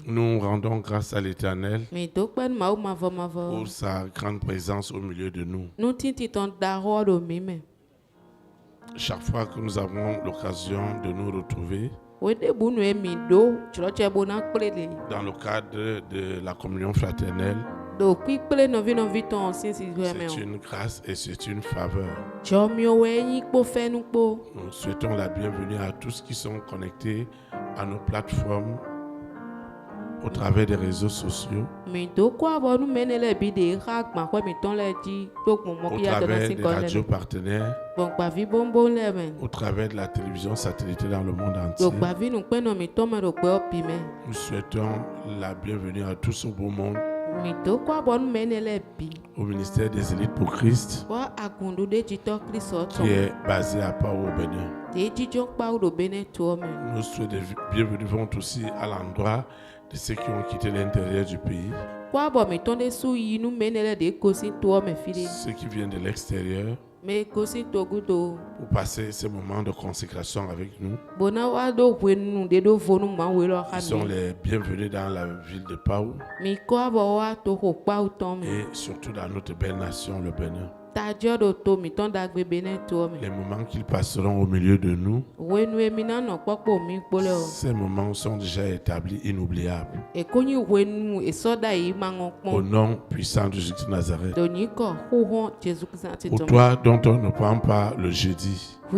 Nous rendons grâce à l'Éternel pour sa grande présence au milieu de nous. Chaque fois que nous avons l'occasion de nous retrouver dans le cadre de la communion fraternelle, c'est une grâce et c'est une faveur. Nous souhaitons la bienvenue à tous qui sont connectés à nos plateformes au travers des réseaux sociaux, au travers des radios partenaires, au travers de la télévision satellitaire dans le monde entier. Nous souhaitons la bienvenue à tous au beau monde, au ministère des élites pour Christ, qui est basé à Pau au Bénin. Nous souhaitons bienvenue aussi à l'endroit de ceux qui ont quitté l'intérieur du pays, ceux qui viennent de l'extérieur, pour passer ces moments de consécration avec nous. Ils sont les bienvenus dans la ville de Pau et surtout dans notre belle nation, le Bénin. Les moments qu'ils passeront au milieu de nous, ces moments sont déjà établis, inoubliables. Au nom puissant de Jésus de Nazareth, pour toi dont on ne prend pas le jeudi, en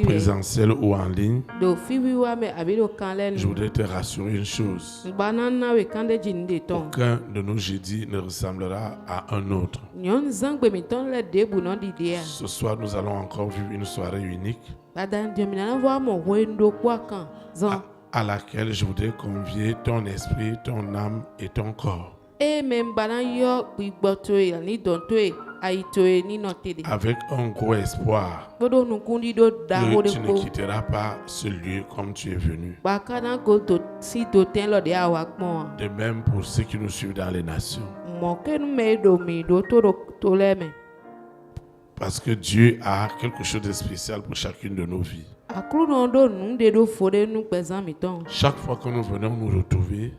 présentiel ou en ligne, je voudrais te rassurer une chose. Aucun de nos jeudis ne ressemblera à un autre. Ce soir, nous allons encore vivre une soirée unique à laquelle je voudrais convier ton esprit, ton âme et ton corps. Avec un gros espoir que tu ne quitteras pas ce lieu comme tu es venu. De même pour ceux qui nous suivent dans les nations. Parce que Dieu a quelque chose de spécial pour chacune de nos vies. Chaque fois que nous venons nous retrouver,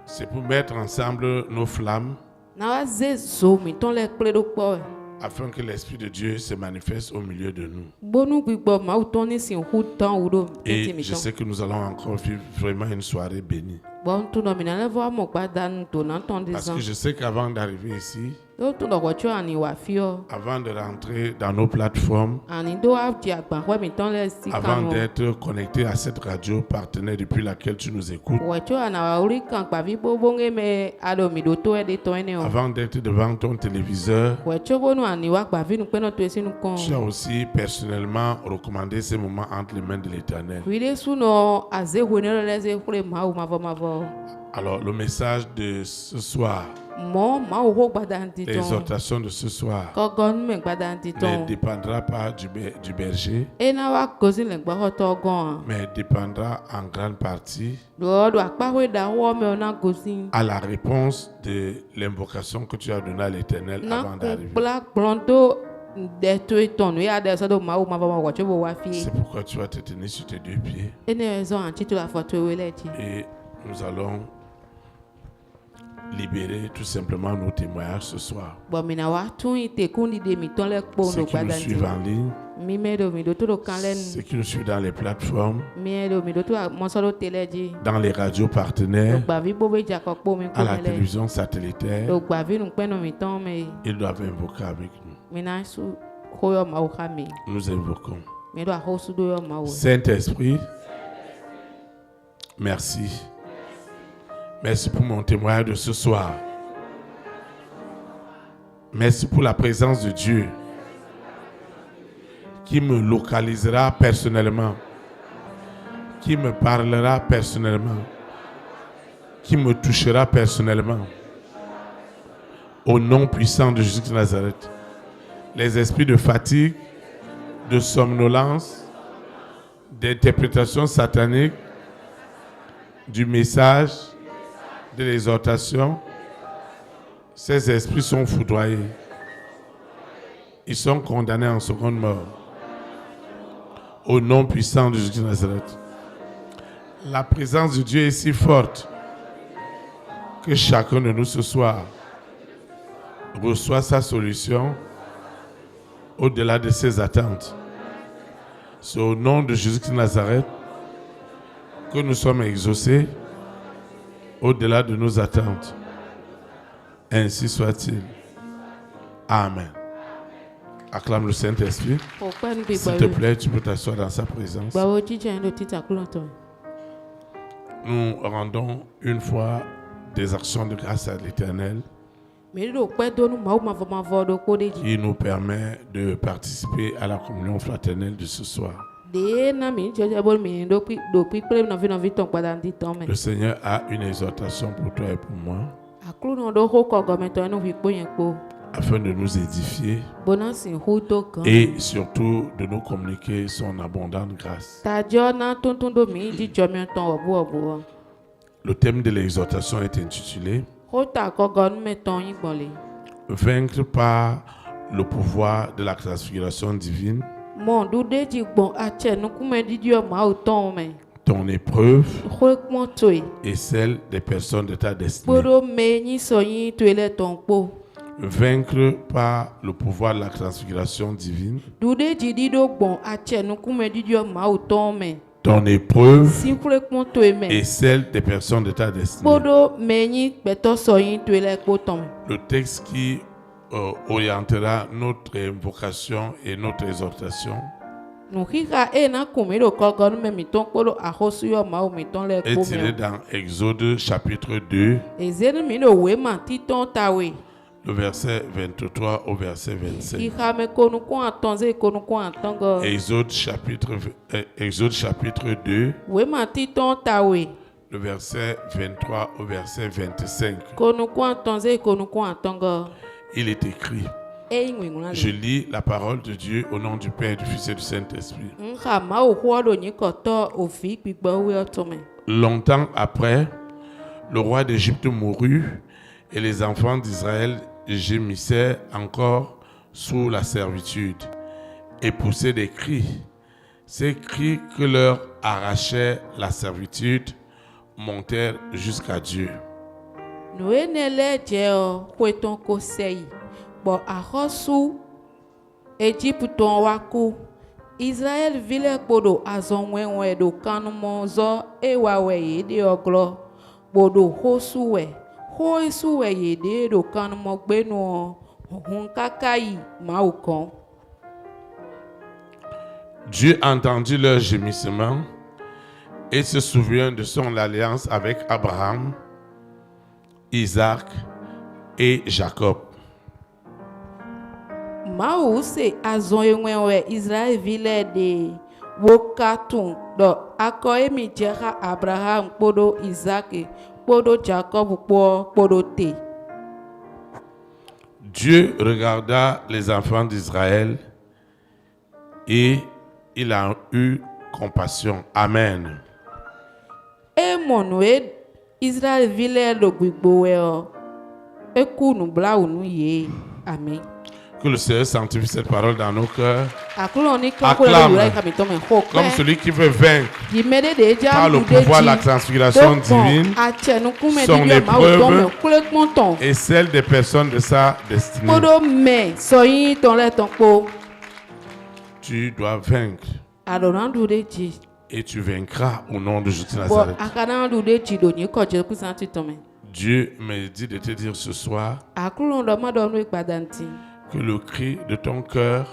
c'est pour mettre ensemble nos flammes afin que l'Esprit de Dieu se manifeste au milieu de nous. Et je sais que nous allons encore vivre vraiment une soirée bénie. Parce que je sais qu'avant d'arriver ici, avant de rentrer dans nos plateformes, avant d'être connecté à cette radio partenaire depuis laquelle tu nous écoutes, avant d'être devant ton téléviseur, tu as aussi personnellement recommandé ces moments entre les mains de l'Éternel. Alors le message de ce soir, l'exhortation de ce soir ne dépendra pas du berger, mais dépendra en grande partie à la réponse de l'invocation que tu as donnée à l'Éternel avant d'arriver. C'est pourquoi tu vas te tenir sur tes deux pieds. Et nous allons libérer tout simplement nos témoignages ce soir. Ceux qui nous suivent en ligne, ceux qui nous suivent dans les plateformes, dans les radios partenaires, à la télévision satellitaire, ils doivent invoquer avec nous. Nous invoquons. Saint-Esprit, merci. Merci pour mon témoignage de ce soir. Merci pour la présence de Dieu qui me localisera personnellement, qui me parlera personnellement, qui me touchera personnellement. Au nom puissant de Jésus de Nazareth, les esprits de fatigue, de somnolence, d'interprétation satanique, du message, de l'exhortation, ces esprits sont foudroyés. Ils sont condamnés en seconde mort. Au nom puissant de Jésus de Nazareth. La présence de Dieu est si forte que chacun de nous ce soir reçoit sa solution au-delà de ses attentes. C'est au nom de Jésus de Nazareth que nous sommes exaucés au-delà de nos attentes. Ainsi soit-il. Amen. Acclame le Saint-Esprit. S'il te plaît, tu peux t'asseoir dans sa présence. Nous rendons une fois des actions de grâce à l'Éternel. Il nous permet de participer à la communion fraternelle de ce soir. Le Seigneur a une exhortation pour toi et pour moi, afin de nous édifier et surtout de nous communiquer son abondante grâce. Le thème de l'exhortation est intitulé Vaincre par le pouvoir de la transfiguration divine. Ton épreuve et celle des personnes de ta destinée. Vaincre par le pouvoir de la transfiguration divine. Ton épreuve et celle des personnes de ta destinée. Le texte qui orientera notre invocation et notre exhortation est tiré dans Exode chapitre 2, le verset 23 au verset 25. Exode chapitre 2, le verset 23 au verset 25. Il est écrit. Je lis la parole de Dieu au nom du Père, du Fils et du Saint-Esprit. Longtemps après, le roi d'Égypte mourut et les enfants d'Israël gémissaient encore sous la servitude et poussaient des cris. Ces cris que leur arrachait la servitude montèrent jusqu'à Dieu. Israël vile bodo azonwe do kanumonzo ewawe yede oglo bodo hosuwe hoisuwe yede do kanumogbenu hunkakai maukon. Dieu entendit leur gémissement et se souvient de son alliance avec Abraham, Isaac et Jacob. Maouse azonwe Israël vile de wokatun do akoemi jera Abraham podo Isaac podo Jacob podo te. Dieu regarda les enfants d'Israël et il a eu compassion. Amen. E monwe Israël vile lo gbigbowe ekunu bla unu ye. Amen. Que le Seigneur sanctifie cette parole dans nos cœurs. Acclame comme celui qui veut vaincre par le pouvoir de la transfiguration divine son épreuve et celle des personnes de sa destinée. Tu dois vaincre et tu vaincras au nom de Jésus de Nazareth. Dieu me dit de te dire ce soir que le cri de ton cœur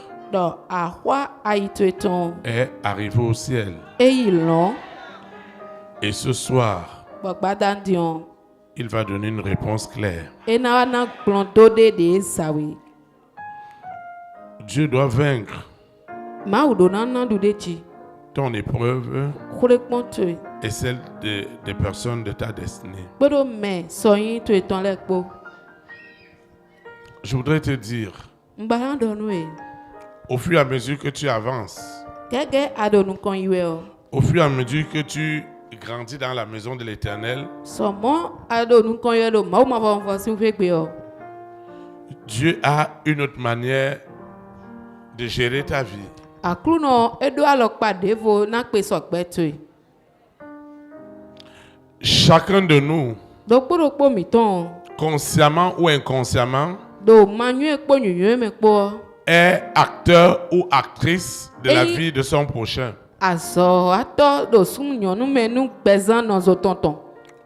est arrivé au ciel. Et ce soir, il va donner une réponse claire. Dieu doit vaincre ton épreuve et celle des personnes de ta destinée. Je voudrais te dire, au fur et à mesure que tu avances, au fur et à mesure que tu grandis dans la maison de l'Éternel, Dieu a une autre manière de gérer ta vie. Akluno edo alokpa devo na pe sokbetwe. Chacun de nous, Dokpo miton. consciemment ou inconsciemment, Do manu ekpo nyunyu me kpo. est acteur ou actrice de la Et- vie de son prochain. Azo ato do sum nyonu menu bezan no zotonton.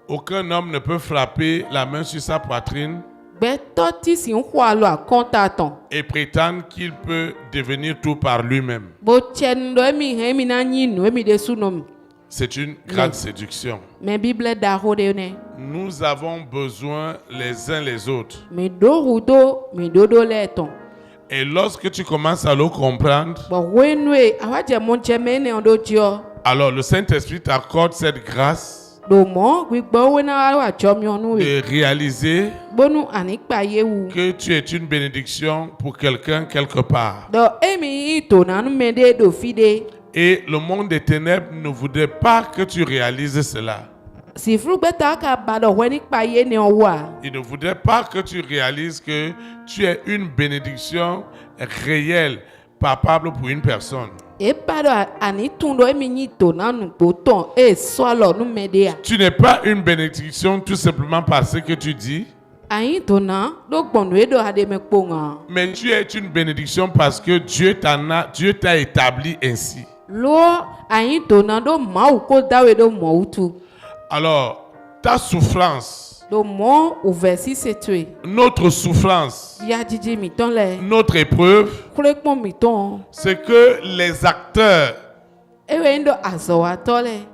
Aucun homme ne peut frapper la main sur sa poitrine Beto ti si nkwa lo akonta ton. et prétendre qu'il peut devenir tout par lui-même. Bo chen do emi he mi na nyi no emi de sunom. C'est une grande séduction. Me bible da ho de ne. Nous avons besoin les uns les autres. Me do rudo me dodo le ton. Et lorsque tu commences à le comprendre, Bo wenwe awaje mon cheme ne ondo jio. alors le Saint-Esprit t'accorde cette grâce Do mo gbigbo we na wa chomionu we. de réaliser Bonu anikpa yewu. que tu es une bénédiction pour quelqu'un quelque part. Do emi ito na nu me de do fide. Et le monde des ténèbres ne voudrait pas que tu réalises cela. Si fru beta ka bado weni pa ye ne owa. Il ne voudrait pas que tu réalises que tu es une bénédiction réelle, palpable pour une personne. E bado ani tundo emi nyito na nu boton e swalo nu me de a. Tu n'es pas une bénédiction tout simplement parce que tu dis, Ayin to na do gbonu edo ade me kponga. mais tu es une bénédiction parce que Dieu t'a établi ainsi. Lo ayin to na do mau ko dawe do mo utu. Alors, ta souffrance, Do mo o versi setwe. notre souffrance, Ya jiji mi ton le. notre épreuve, Kure kpon mi ton. c'est que les acteurs Ewe ndo azo wa tole.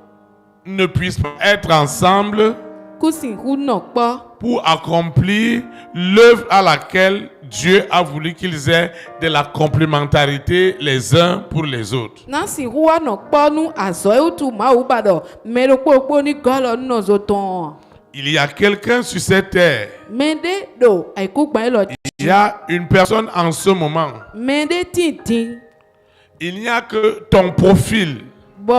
ne puissent pas être ensemble Kusin hu no kpo. pour accomplir l'œuvre à laquelle Dieu a voulu qu'ils aient de la complémentarité les uns pour les autres. Na si hu wa no kpo nu azo e utu ma u bado. Me do kpo ni golo no zo ton. Il y a quelqu'un sur cette terre, Mende do ai ku gba lo. il y a une personne en ce moment, Mende tintin. il n'y a que ton profil, Bo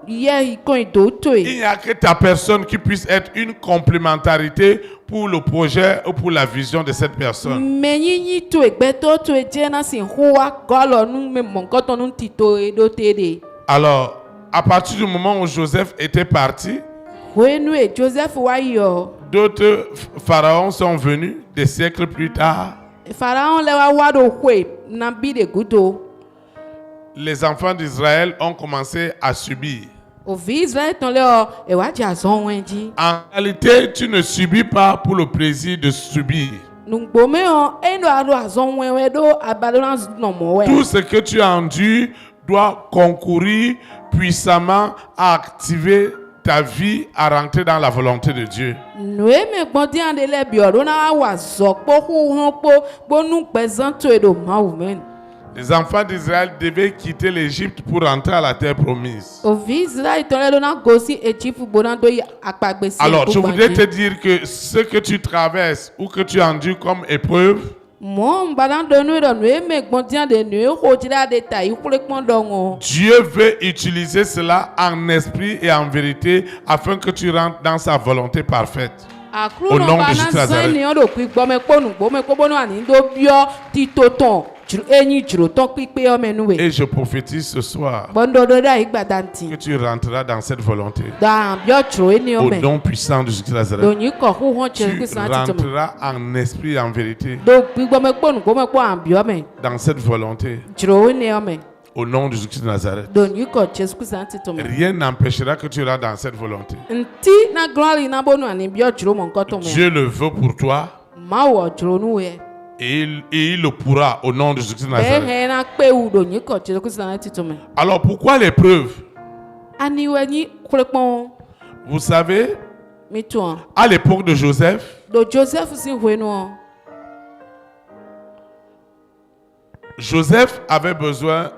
ye ikon ito il twe. n'y a que ta personne qui puisse être une complémentarité pour le projet ou pour la vision de cette personne. Me yinyi twe gbeto twe je na si hu wa golo nu me monkoto nu tito edo tede. Alors, à partir du moment où Joseph était parti, Wenu e Joseph wa yo. d'autres pharaons sont venus des siècles plus tard. Pharaon le wa wa do hwe na bi de gudo. Les enfants d'Israël ont commencé à subir. Ovi Israël ton le o e wa ja zon wenji. En réalité, tu ne subis pas pour le plaisir de subir. Nungbo me o endo ado azon wenwe do abadona no mo we. Tout ce que tu as enduit doit concourir puissamment à activer ta vie à rentrer dans la volonté de Dieu. Noe me gbodi ande le bi o do na wa zo po hu hon po bonu pezan to edo ma wo men. Les enfants d'Israël devaient quitter l'Égypte pour rentrer à la terre promise. Ovi Israël ton le do na gosi Egypt bonan do akpagbe si. Alors, je voudrais te dire que ce que tu traverses ou que tu endures comme épreuve, Mo mbadan do nu do noe me gbodi ande noe ho jira de ta ikule pon dongo. Dieu veut utiliser cela en esprit et en vérité afin que tu rentres dans sa volonté parfaite. Akru Au no nom de bana Jésus Nazareth. zan ni o do ku gbo me ponu gbo me ko bonu ani do bio titoton. Enyi juro ton pipe o menu we. Et je prophétise ce soir Bondo do da igbadanti. que tu rentreras dans cette volonté. Da bio juro eni o Au me. nom puissant de Jésus Do Nazareth. nyi ko hu hon Tu chere ku san titomo. rentreras en esprit et en vérité Do gbigbo me ponu gbo me ko an bio me. dans cette volonté. Juro eni o me. Au nom de Jésus Nazareth. Do nyi ko Jesu ku san titomo. Rien n'empêchera que tu rentres dans cette volonté. Nti na glory na bonu ani bio juro mon ko to me. Dieu le veut pour toi Ma wo juro nu we. et il le pourra au nom de Jésus Nazareth. Be he na pe u do nyi ko Jesu ku san titomo. Alors pourquoi l'épreuve? Ani we nyi kule pon Vous savez, mi to. à l'époque de Joseph, Do Joseph si hwenu o. Joseph avait besoin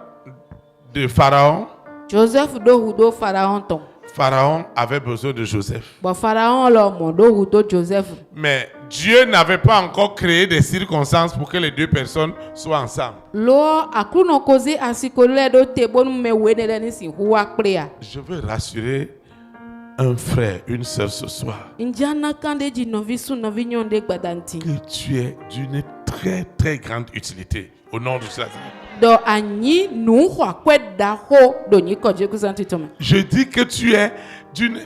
de Pharaon. Joseph do hu do Pharaon ton. Pharaon avait besoin de Joseph. Bon Pharaon lo mo do hu do Joseph. Mais Dieu n'avait pas encore créé des circonstances pour que les deux personnes soient ensemble. Lo akru no kozi asiko le do te bonu me wene le ni si huwa kprea. Je veux rassurer un frère, une sœur ce soir, Njana kande ji novi su novi nyonde gbadanti. que tu es d'une très très grande utilité. Au nom de Jésus. do anyi nu hwa kwe da ho do nyi ko je kusanti tome. Je dis que tu es d'une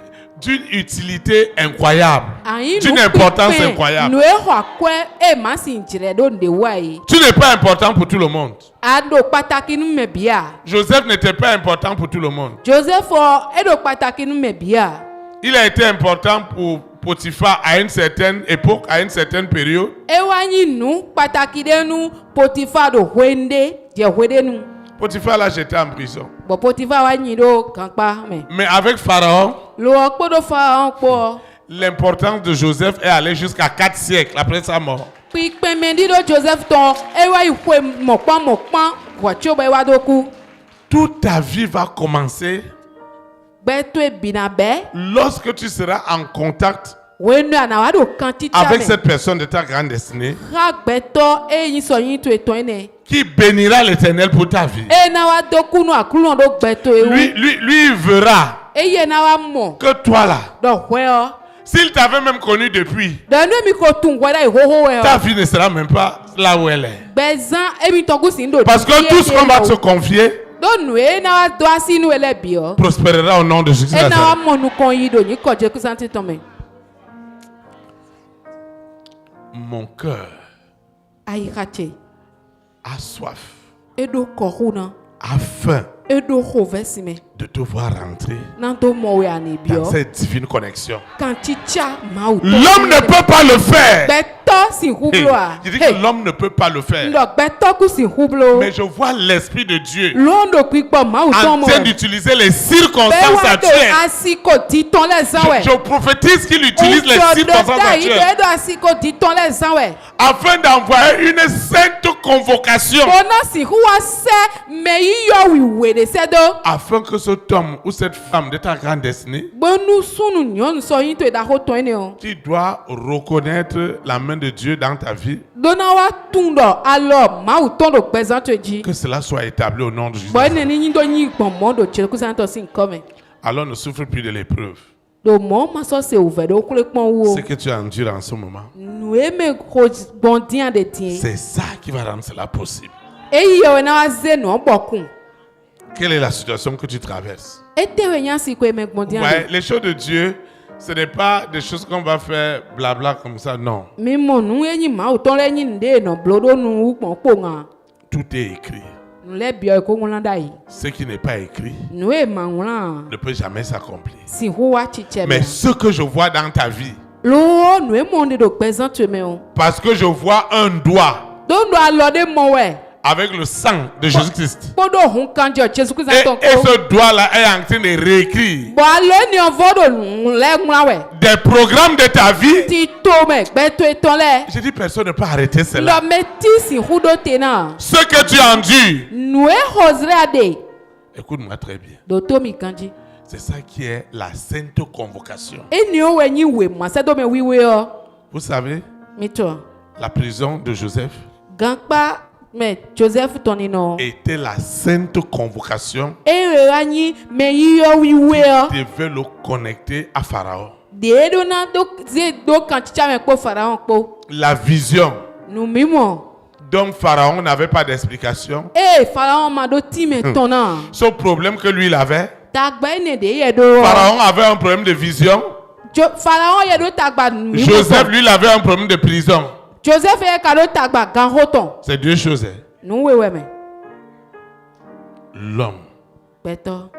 utilité incroyable, Anyi d'une nu importance pipe, incroyable. nu hwa kwe e masin jire do nde wai. Tu n'es pas important pour tout le monde. Ado pataki nu me bia. Joseph n'était pas important pour tout le monde. Joseph edo pataki nu me bia. Il a été important pour Potiphar à une certaine époque, à une certaine période. Ewanyi nu pataki de nu Potiphar do wende je wede nu. Potiphar l'a jeté en prison. Bo Potiphar wanyi do kankpa me. Mais avec Pharaon, Lo okpo do fa onpo. l'importance de Joseph est allée jusqu'à 4 siècles après sa mort. Pikpe mendi do Joseph ton ewa ikwe mokpan wacho ba ewa do ku. Toute ta vie va commencer Beto e binabe lorsque tu seras en contact wenu anawa do kanti avec chame. cette personne de ta grande destinée Ha beto e yin so yin to eton ene. qui bénira l'Éternel pour ta vie. E na wa do kunu akulon do beto ewu. Lui, il verra E ye na wa mo que toi là, do hweo. s'il t'avait même connu depuis, Do nu mi ko tun weda i hoho we ta o. vie ne sera même pas là où elle est. Bezan e mi to gusin do. Parce que tout ce qu'on va te confier do nu e na wa do asinu ele bi o. prospérera au nom de Jésus. E na wa mo nu kon yi do ni ko je kusanti tome. Mon cœur Ayi kache. a soif, Edo kohuna. a faim Edo hovesime. de te voir rentrer Nanto mowe anibio. dans cette divine connexion. Kanchicha mauto. L'homme ne peut pas le faire. Beto si Hey, hubloa. je dis que l'homme ne peut pas le faire. Ndo beto ku si hublo. Mais je vois l'Esprit de Dieu Londo kwikpo mauto en mo. train d'utiliser les circonstances Bewa do actuelles. asiko diton les zanwe. Je prophétise qu'il utilise les circonstances actuelles Ido asiko diton les zanwe. afin d'envoyer une sainte convocation Bona si huwa se meyi yo wiwe de sedo. afin que cet homme ou cette femme de ta grande destinée Bonu sunu nyon so yin to da ho to ene o. qui doit reconnaître la main de Dieu dans ta vie, Dona wa tundo alors mauto do pesante ji. que cela soit établi au nom de Jésus. Bon ni nyi do nyi pon mo do che ku santo sin come. Alors ne souffre plus de l'épreuve. Do mo ma so se ouvert do kule pon wo. Ce que tu endures en ce moment, Nou eme ko bondian de tien. c'est ça qui va rendre cela possible. E yo na wa ze no bokun. Quelle est la situation que tu traverses? E te we nyan si ko eme bondian. Ouais, les choses de Dieu, ce n'est pas des choses qu'on va faire blabla comme ça, non. Mi mo nu enyi ma o ton le nyi nde no blodo nu pon po nga. Tout est écrit. Nu le bio ko ngulanda yi. Ce qui n'est pas écrit Nu e ma ngula. ne peut jamais s'accomplir. Si huwa chiche Mais me. ce que je vois dans ta vie, Lo nu e mo nde do pesante me o. parce que je vois un doigt Do ndo alode mo we. avec le sang de Jésus-Christ. Podo hun kanjo Jesu Christ Et ton ko. ce doigt-là est en train de réécrire Bo alo ni on vodo le ngula we. des programmes de ta vie. Ti to me beto eton le. Je dis, personne ne peut arrêter cela. Lo meti si hudo tena. Ce que tu endures, Nu e hozre ade. écoute-moi très bien, Do to mi kanji. c'est ça qui est la sainte convocation. E ni o we nyi we ma se do me wiwe o. Vous savez, Mi to. la prison de Joseph Gankpa me Joseph tonino. était la sainte convocation E re anyi me yi yo wiwe o. qui devait le connecter à Pharaon. De do na do ze do kanchicha me po Pharaon po. La vision Nu mimo. dont Pharaon n'avait pas d'explication. E Pharaon ma do ti me tona. Ce problème que lui il avait, Tagba ne de ye do. Pharaon avait un problème de vision. Pharaon ye do tagba nu mimo. Joseph, lui, il avait un problème de prison. Joseph ye ka do tagba gan hoton. C'est deux choses. Hein. Nu wewe me. L'homme Beto.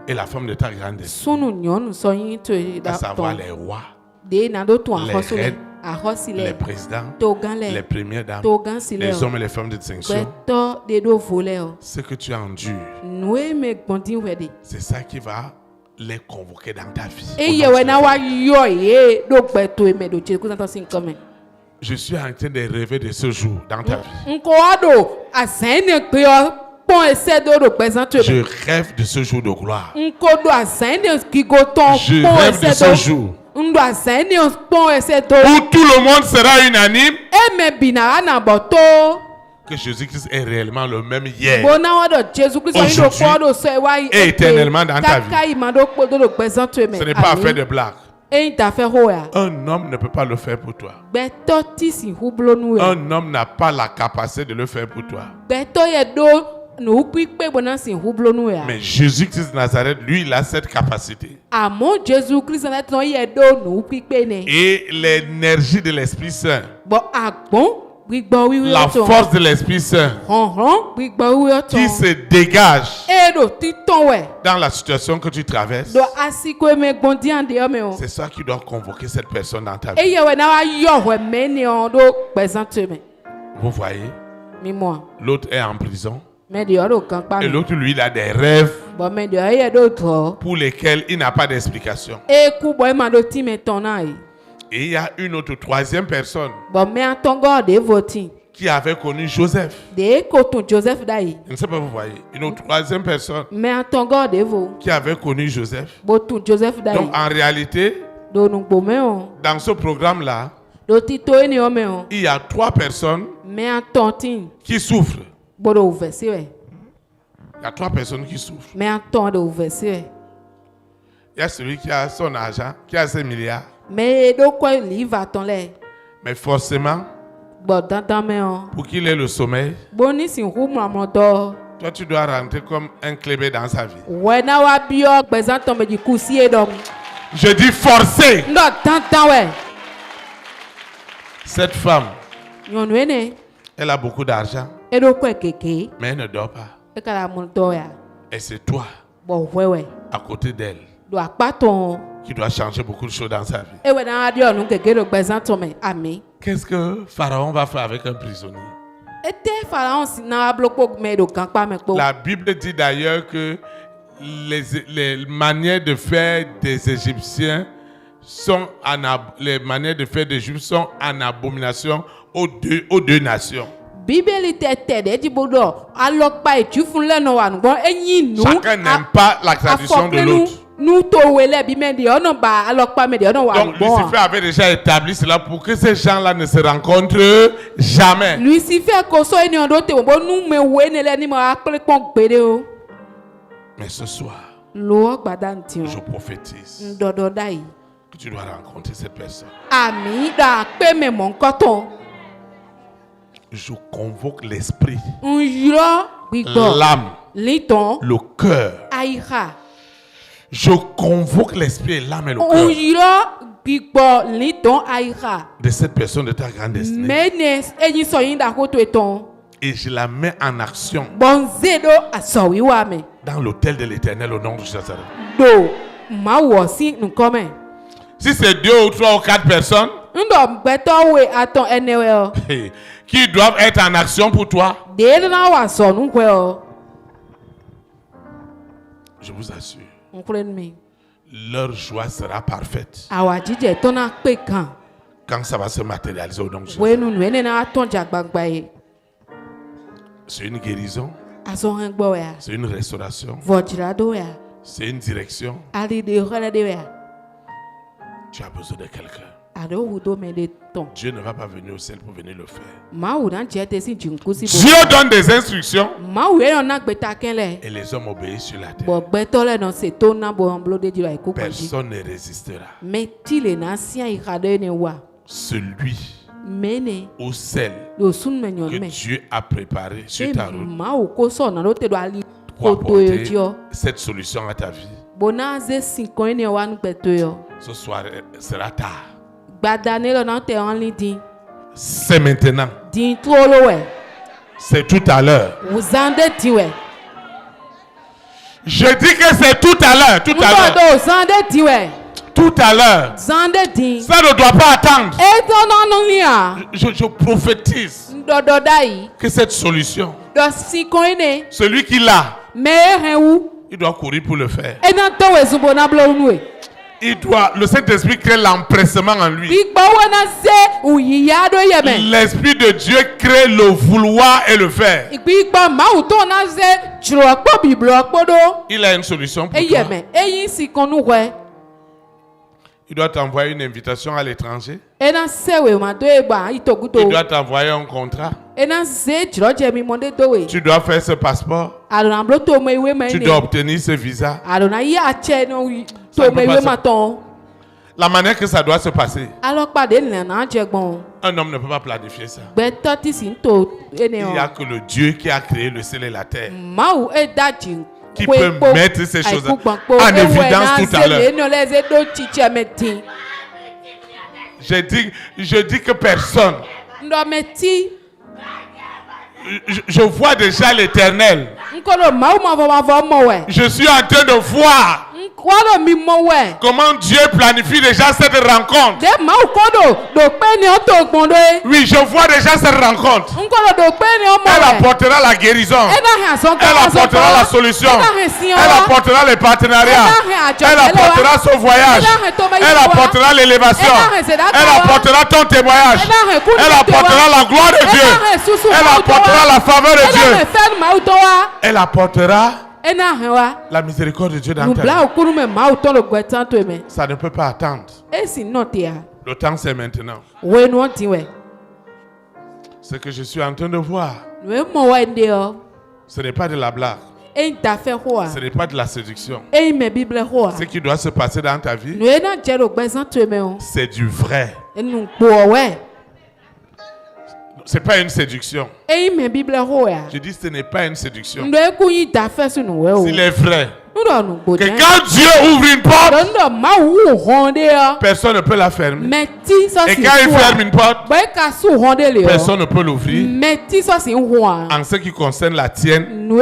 et la femme de ta grande destinée, Sunu nyonu so yin to à da savoir ton. les rois, De na do ton les ahosu le. reines, Ahosi les le. présidents, To gan les le. premières dames, To gan si le. les hommes et les femmes de distinction. Beto de do vole o. Ce que tu endures, Nu e me gbondin wede. c'est ça qui va les convoquer dans ta vie. E Au ye nom we de na Jésus. wa yo ye do beto e me do che ku santo sin come. Je suis en train de rêver de ce jour dans ta vie. Nko ado asene pe o pon ese do pesante Je me. rêve de ce jour de gloire. Nko do asene ki go ton Je pon rêve de ese ce do. jour Ndo asene pon ese do. où tout le monde sera unanime E me bina na boto. que Jésus-Christ est réellement le même hier. Bona wa do Jesu Christ yi do Aujourd'hui ko do so e wa yi. et éternellement dans ta vie. Kaka yi ma do po do pesante me. Ce n'est pas Amen. affaire de blague. eyin ta fẹ́ hó ya. Un homme ne peut pas le faire pour toi. Gbẹ̀tọ́ tí sì hu blonu ya. Un homme n'a pas la capacité de le faire pour toi. Gbẹ̀tọ́ yẹ do nu pípé gbọ́dọ̀ sì hu blonu ya. Mais Jésus-Christ de Nazareth, lui, il a cette capacité. Àmọ́ Jésù Kristi náà tán yẹ do nu pípé ni. Et l'énergie de l'Esprit Saint, Bọ̀ àgbọ̀n gbígbọ́ wíwí la ọ̀tọ̀. force de l'Esprit Saint Hàn gbígbọ́ wíwí ọ̀tọ̀. qui se dégage Èrò títàn wẹ̀. dans la situation que tu traverses, Do àsìkò ẹ̀mẹ̀gbọ̀n díàndé ọmọ ẹ̀ o. c'est ça qui doit convoquer cette personne dans ta vie. Eye wẹ̀ náà wá yọ̀ wẹ̀ mẹ́ni ọ̀ do pẹ̀sán tó mi. Vous voyez, Mímọ́. l'autre est en prison Mẹ́di ọ̀rọ̀ kan pa et mi. l'autre, lui, il a des rêves Bọ̀ mẹ́di ọ̀yẹ́ do tọ̀. pour lesquels il n'a pas d'explication. Eku bọ̀ ẹ̀ máa do tí mi tán náà yìí. Et il y a une autre troisième personne Bọ̀ mẹ́ atọ́ngọ́ de voti. qui avait connu Joseph. De kotun Joseph da yìí. Je ne sais pas, vous voyez. Une autre troisième personne Mẹ́ atọ́ngọ́ de vo. qui avait connu Joseph. Botun Joseph da Donc, yìí. en réalité, Do nugbo mẹ́ o. dans ce programme-là, Do tito eni ọmọ o. il y a 3 personnes Mẹ́ atọ́ntin. qui souffrent. Gbọ́dọ̀ òvẹ̀ sí rẹ̀. Il y a 3 personnes qui souffrent. Mẹ́ atọ́ de òvẹ̀ sí rẹ̀. Il y a celui qui a son argent, qui a ses milliards. Mẹ́ edo kọ́ ìlú ìvàtàn lẹ̀. Mais forcément, Gbọ̀ dandan mẹ́ o. pour qu'il ait le sommeil, Boni si hu mọ̀mọ́dọ́. toi, tu dois rentrer comme un clébé dans sa vie. Wẹ̀ náà wá bí ọ gbẹ̀sán tán méjì kú sí edom. Je dis forcer. Ndọ̀ dandan wẹ̀. Cette femme, Nyɔnu ene. elle a beaucoup d'argent, Edo kọ́ keke. mais elle ne dort pas. Ekala mu dɔ ya. Et c'est toi, Bọ̀ wẹ́wẹ́. à côté d'elle, Do akpatɔn. qui doit changer beaucoup de choses dans sa vie. Ewɛ náà di ɔnu keke do gbɛzãn tɔmɛ ami. Qu'est-ce que Pharaon va faire avec un prisonnier? Ete Pharaon si náà blokpo mɛ do kankpa mɛ kpo. La Bible dit d'ailleurs que les manières de faire des Égyptiens sont les manières de faire des Juifs sont en abomination aux deux nations. Bíbélì tɛ tɛ dɛ edibo dɔ alɔkpa etufun lɛnɔ wa nugbɔ enyi nu. Chacun n'aime pas la tradition de l'autre. Nu towe lɛ bi mɛ di ɔnɔ ba alɔkpa mɛ di ɔnɔ wa Donc nugbɔ. Lucifer avait déjà établi cela pour que ces gens-là ne se rencontrent jamais. Lucifer koso eniyan do te wo bo nu mɛ wo ene lɛ ni mo akpɛ kpɔn gbede o. Mais ce soir, Lo gbada nti je o. prophétise Ndɔdɔ da yi. que tu dois rencontrer cette personne. Ami da akpɛ mɛ mɔ nkɔtɔ. Je convoque l'esprit, Nyɔrɔ gbigbɔ. l'âme, Litɔn. le cœur. Ayiha. Je convoque l'esprit et l'âme et le cœur Nyɔrɔ gbigbɔ litɔn ayiha. de cette personne de ta grande destinée. Mene eyi sɔyin da ko to etɔn. Et je la mets en action Bɔnze do asɔwiwa mɛ. dans l'autel de l'Éternel au nom de Jésus. Do ma wɔ si nkɔmɛ. Si c'est 2 ou 3 ou 4 personnes Ndɔ gbɛtɔ we atɔn ɛnɛwɛ ɔ. qui doivent être en action pour toi, De na wa sɔ nukwɛ ɔ. je vous assure, Nkule mi. leur joie sera parfaite Awa jijɛ tɔna kpe kan. quand ça va se matérialiser au nom de Jésus. Wenu nu ene na atɔn jagbagba ye. C'est une guérison, Azɔn hɛn gbɔ ya. c'est une restauration, Vɔdzra do ya. c'est une direction. Ali de xɔlɛ de ya. Tu as besoin de quelqu'un. Ado wu do mɛ de tɔn. Dieu ne va pas venir au ciel pour venir le faire. Mawu na jɛ te si jinkusi bo. Dieu donne des instructions Mawu yɛ yɔn na gbɛta kɛlɛ. et les hommes obéissent sur la terre. Bɔn gbɛtɔ lɛ nɔ se to na bo hɔn bolo de di la eko kɔnji. Personne ne résistera. Mɛ ti le na sian yi xa de ne wa. Celui Mɛ ne ou celle do sun mɛ que nyɔnu mɛ. Dieu a préparé sur ta route Mawu ko sɔn na do te do ali pour ko to ye apporter diɔ. cette solution à ta vie. Bona ze sin kɔn ne wa nu gbɛtɔ yɔ. Ce soir sera tard. Gbada ne lɔ na tɛ hɔn li din. C'est maintenant. Din trolo wɛ. C'est tout à l'heure. Wuzan de din wɛ. Je dis que c'est tout à l'heure. Tout à Nbɔ l'heure. do zan de din wɛ. Tout à l'heure. Zan de din. Ça ne doit pas attendre. Etɔ nɔnu li a. Je prophétise Ndɔdɔ da yi. que cette solution, Dɔ si kɔn ne. celui qui l'a, Mɛ e hɛn wu. il doit courir pour le faire. Ena tɔ wɛ zunbo na blo nu ye. Le Saint-Esprit crée l'empressement en lui. Gbígbọ́ na se òyìyá do yẹ mẹ́. L'Esprit de Dieu crée le vouloir et le faire. Gbígbọ́ màwù tó na se jùlọ̀pọ̀ bìbìlọ̀pọ̀ do. Il a une solution pour Eyẹ toi. mẹ́ eyin si kan nu wẹ̀. Il doit t'envoyer une invitation à l'étranger. Ena sẹ̀wé ma do egba itogudo. Il doit t'envoyer un contrat. Ena se jùlọ̀jẹ̀ mi mọ́ndé do we. Tu dois faire ce passeport. Àdùnnà blo tó mọ ìwé mẹ́ Tu ni. dois obtenir ce visa. Àdùnnà yí àtsẹ ní tó Ça mọ peut ìwé pas ma tán. La manière que ça doit se passer, alọ́pàdé nìlànà jẹgbọ́n un homme ne peut pas planifier ça. gbẹ́tọ́ tí sì ń tò Il n'y a ènìyàn que le Dieu qui a créé le ciel et la terre máwù ẹ̀dájì qui peut mettre ces choses àìkúgbọ̀npọ̀ en évidence tout à l'heure. ní ọlẹ́sẹ̀ tó tìjẹ́ mẹ́tì Je dis que personne. ndọ́mẹ́tì Je vois déjà l'Éternel. nkọ́dọ̀ máwù mọ̀fọ́mọ̀fọ́ mọ̀ wẹ̀ Je suis en train de voir nkọ́dọ̀ mi mọ̀ wẹ̀ comment Dieu planifie déjà cette rencontre. dé máwù kọ́dọ̀ dòpé ni ó tó gbọ́n dé Oui, je vois déjà cette rencontre. nkọ́dọ̀ dòpé ni ó mọ̀ Elle wẹ̀ apportera la guérison. ẹ̀dá hàn sọ́kọ́ Elle apportera la solution. Elle apportera les partenariats. Elle apportera son voyage. Elle apportera l'élévation. Elle apportera ton témoignage. Elle apportera la gloire de Dieu. Elle apportera la faveur de Dieu. Elle apportera la miséricorde de Dieu dans ta vie. Ça ne peut pas attendre. Le temps, c'est maintenant. Ce que je suis en train de voir, ce n'est pas de la blague. Ce n'est pas de la séduction. Ce qui doit se passer dans ta vie, c'est du vrai. Ce n'est pas une séduction. Je dis ce n'est pas une séduction. S'il est vrai que quand Dieu ouvre une porte, personne ne peut la fermer. Et quand il ferme une porte, personne ne peut l'ouvrir. En ce qui concerne la tienne, il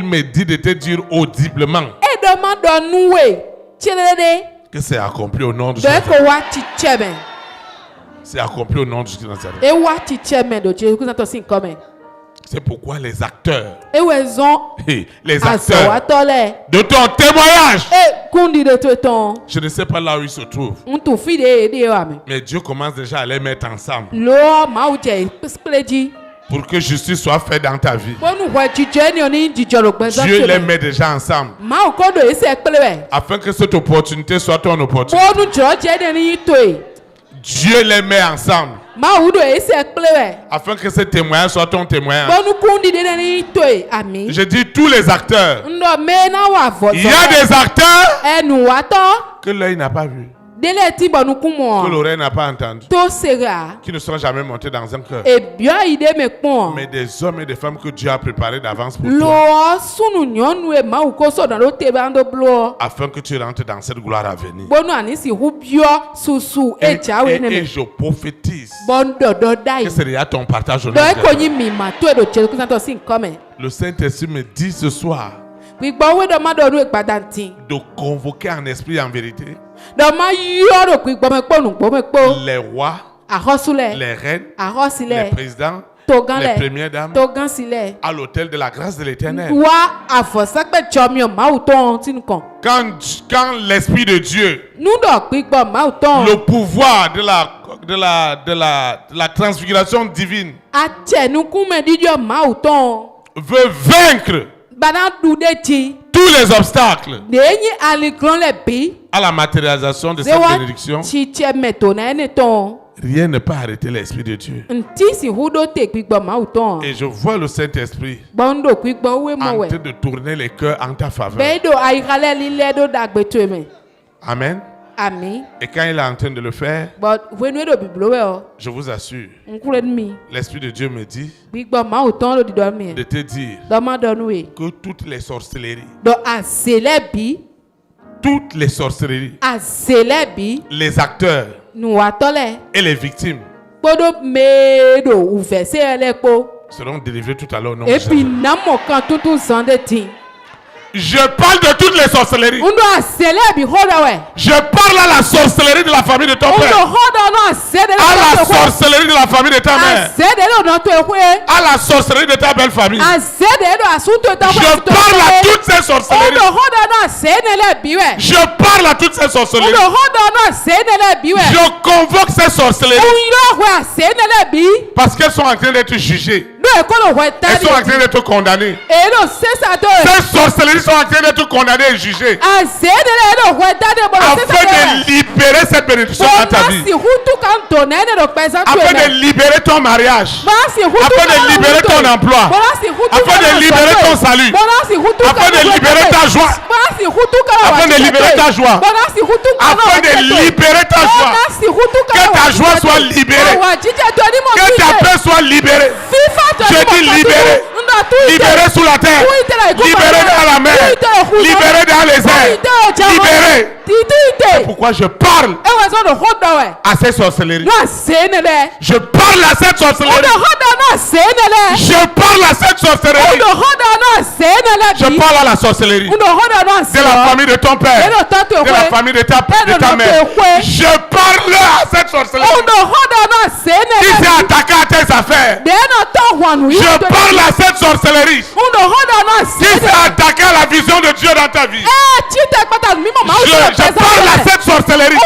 me dit de te dire audiblement que c'est accompli au nom de Jésus. C'est accompli au nom de Jésus. C'est pourquoi les acteurs de ton témoignage, je ne sais pas là où ils se trouvent, mais Dieu commence déjà à les mettre ensemble pour que justice soit faite dans ta vie. Dieu les met déjà ensemble afin que cette opportunité soit ton opportunité. Dieu les met ensemble afin que ce témoignage soit ton témoignage. Je dis tous les acteurs. Il y a des acteurs que l'œil n'a pas vu, que l'oreille n'a pas entendu, qui ne seront jamais montés dans un cœur, mais des hommes et des femmes que Dieu a préparés d'avance pour toi, afin que tu rentres dans cette gloire à venir. Et je prophétise que c'est déjà ton partage au nom de Dieu. Le Saint-Esprit me dit ce soir de convoquer en esprit et en vérité les rois, les reines, les présidents, les premières dames à l'autel de la grâce de l'Éternel. Quand l'Esprit de Dieu, le pouvoir de la transfiguration divine veut vaincre tous les obstacles à la matérialisation de cette bénédiction, rien ne peut arrêter l'Esprit de Dieu. Et je vois le Saint-Esprit en train de tourner les cœurs en ta faveur. Amen. Et quand il est en train de le faire, je vous assure, l'Esprit de Dieu me dit de te dire que toutes les sorcelleries, les acteurs et les victimes seront délivrés tout à l'heure au nom de Jésus. Je parle de toutes les sorcelleries. Je parle à la sorcellerie de la famille de ton père, à la sorcellerie de la famille de ta mère, à la sorcellerie de ta belle famille. Je parle à toutes ces sorcelleries. Je parle à toutes ces sorcelleries. Je convoque ces sorcelleries parce qu'elles sont en train d'être jugées. Elles sont en train d'être condamnées. Ces sorcelleries sont en train d'être condamnées et jugées. Afin de libérer cette bénédiction dans ta vie. Afin de libérer ton mariage. Afin de libérer ton emploi. Afin de libérer ton salut. Afin de libérer ta joie. Afin de libérer ta joie. Afin de libérer ta joie. Que ta joie soit libérée. Que ta paix soit libérée. Je dis libérée. Libérée sous la terre. Libérée dans la mer. Libérée dans les airs. Libérée. Pourquoi je parle à ces sorcelleries? Je parle à cette sorcellerie. Je parle à cette sorcellerie. Je parle à la sorcellerie de la famille de ton père, de la famille de ta mère. Je parle à cette sorcellerie qui s'est attaquée à tes affaires. Je parle à cette sorcellerie qui s'est attaquée à la vision de Dieu dans ta vie. Je parle à cette sorcellerie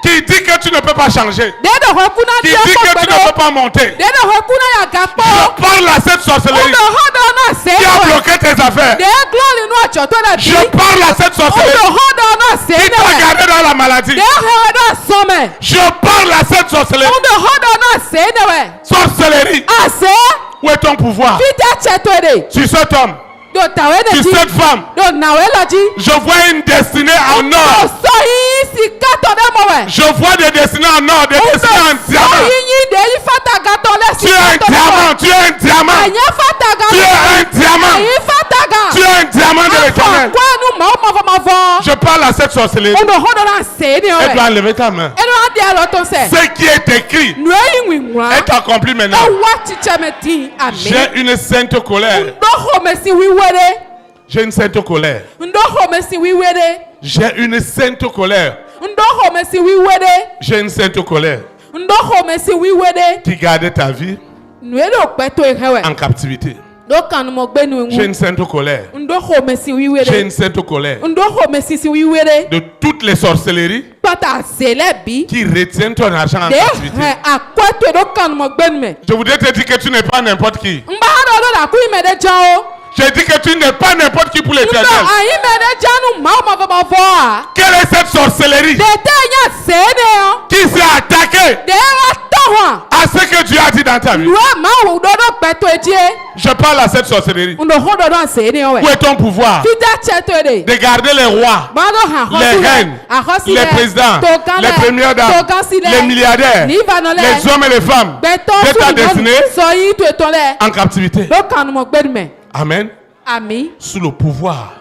qui dit que tu ne peux pas changer, qui dit que tu ne peux pas monter. Je parle à cette sorcellerie qui a bloqué tes affaires. Je parle à cette sorcellerie qui t'a gardé dans la maladie. Je parle à cette sorcellerie. Sorcellerie, où est ton pouvoir sur cet homme, sur cette femme? Je vois une destinée en or. Je vois des destinées en or, des destinées en diamant. Tu es un diamant, tu es un diamant. Tu es un diamant. Tu es un diamant de l'Éternel. Je parle à cette sorcellerie. Elle doit lever ta main. Ce qui est écrit est accompli maintenant. J'ai une sainte colère. J'ai une sainte colère. J'ai une sainte colère. J'ai une sainte colère qui garde ta vie en captivité. J'ai une sainte colère. J'ai une sainte colère de toutes les sorcelleries qui retiennent ton argent en captivité. Je voudrais te dire que tu n'es pas n'importe qui. J'ai dit que tu n'es pas n'importe qui pour l'Éternel. Quelle est cette sorcellerie qui s'est attaquée à ce que Dieu a dit dans ta vie? Je parle à cette sorcellerie. Où est ton pouvoir de garder les rois, les reines, les présidents, les premières dames, les milliardaires, les hommes et les femmes de ta destinée en captivité? Amen. Sous le pouvoir.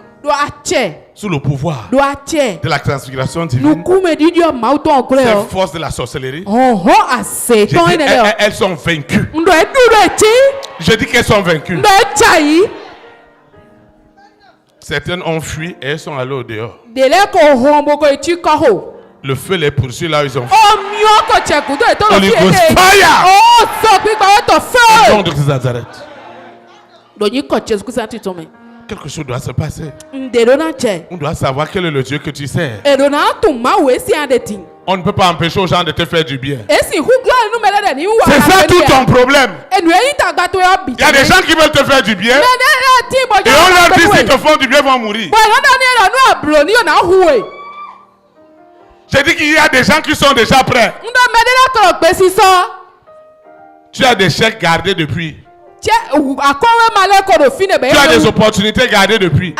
Sous le pouvoir de la transfiguration divine. Ces forces de la sorcellerie. Elles sont vaincues. Je dis qu'elles sont vaincues. Certaines ont fui et elles sont allées au dehors. Le feu les poursuit là où ils ont fui. Holy Ghost fire! Au nom de Nazareth. Quelque chose doit se passer. On doit savoir quel est le Dieu que tu sers. On ne peut pas empêcher aux gens de te faire du bien. C'est ça tout ton problème. Il y a des gens qui veulent te faire du bien et on leur dit s'ils te font du bien, ils vont mourir. J'ai dit qu'il y a des gens qui sont déjà prêts. Tu as des chèques gardés depuis. Tu as des opportunités gardées depuis.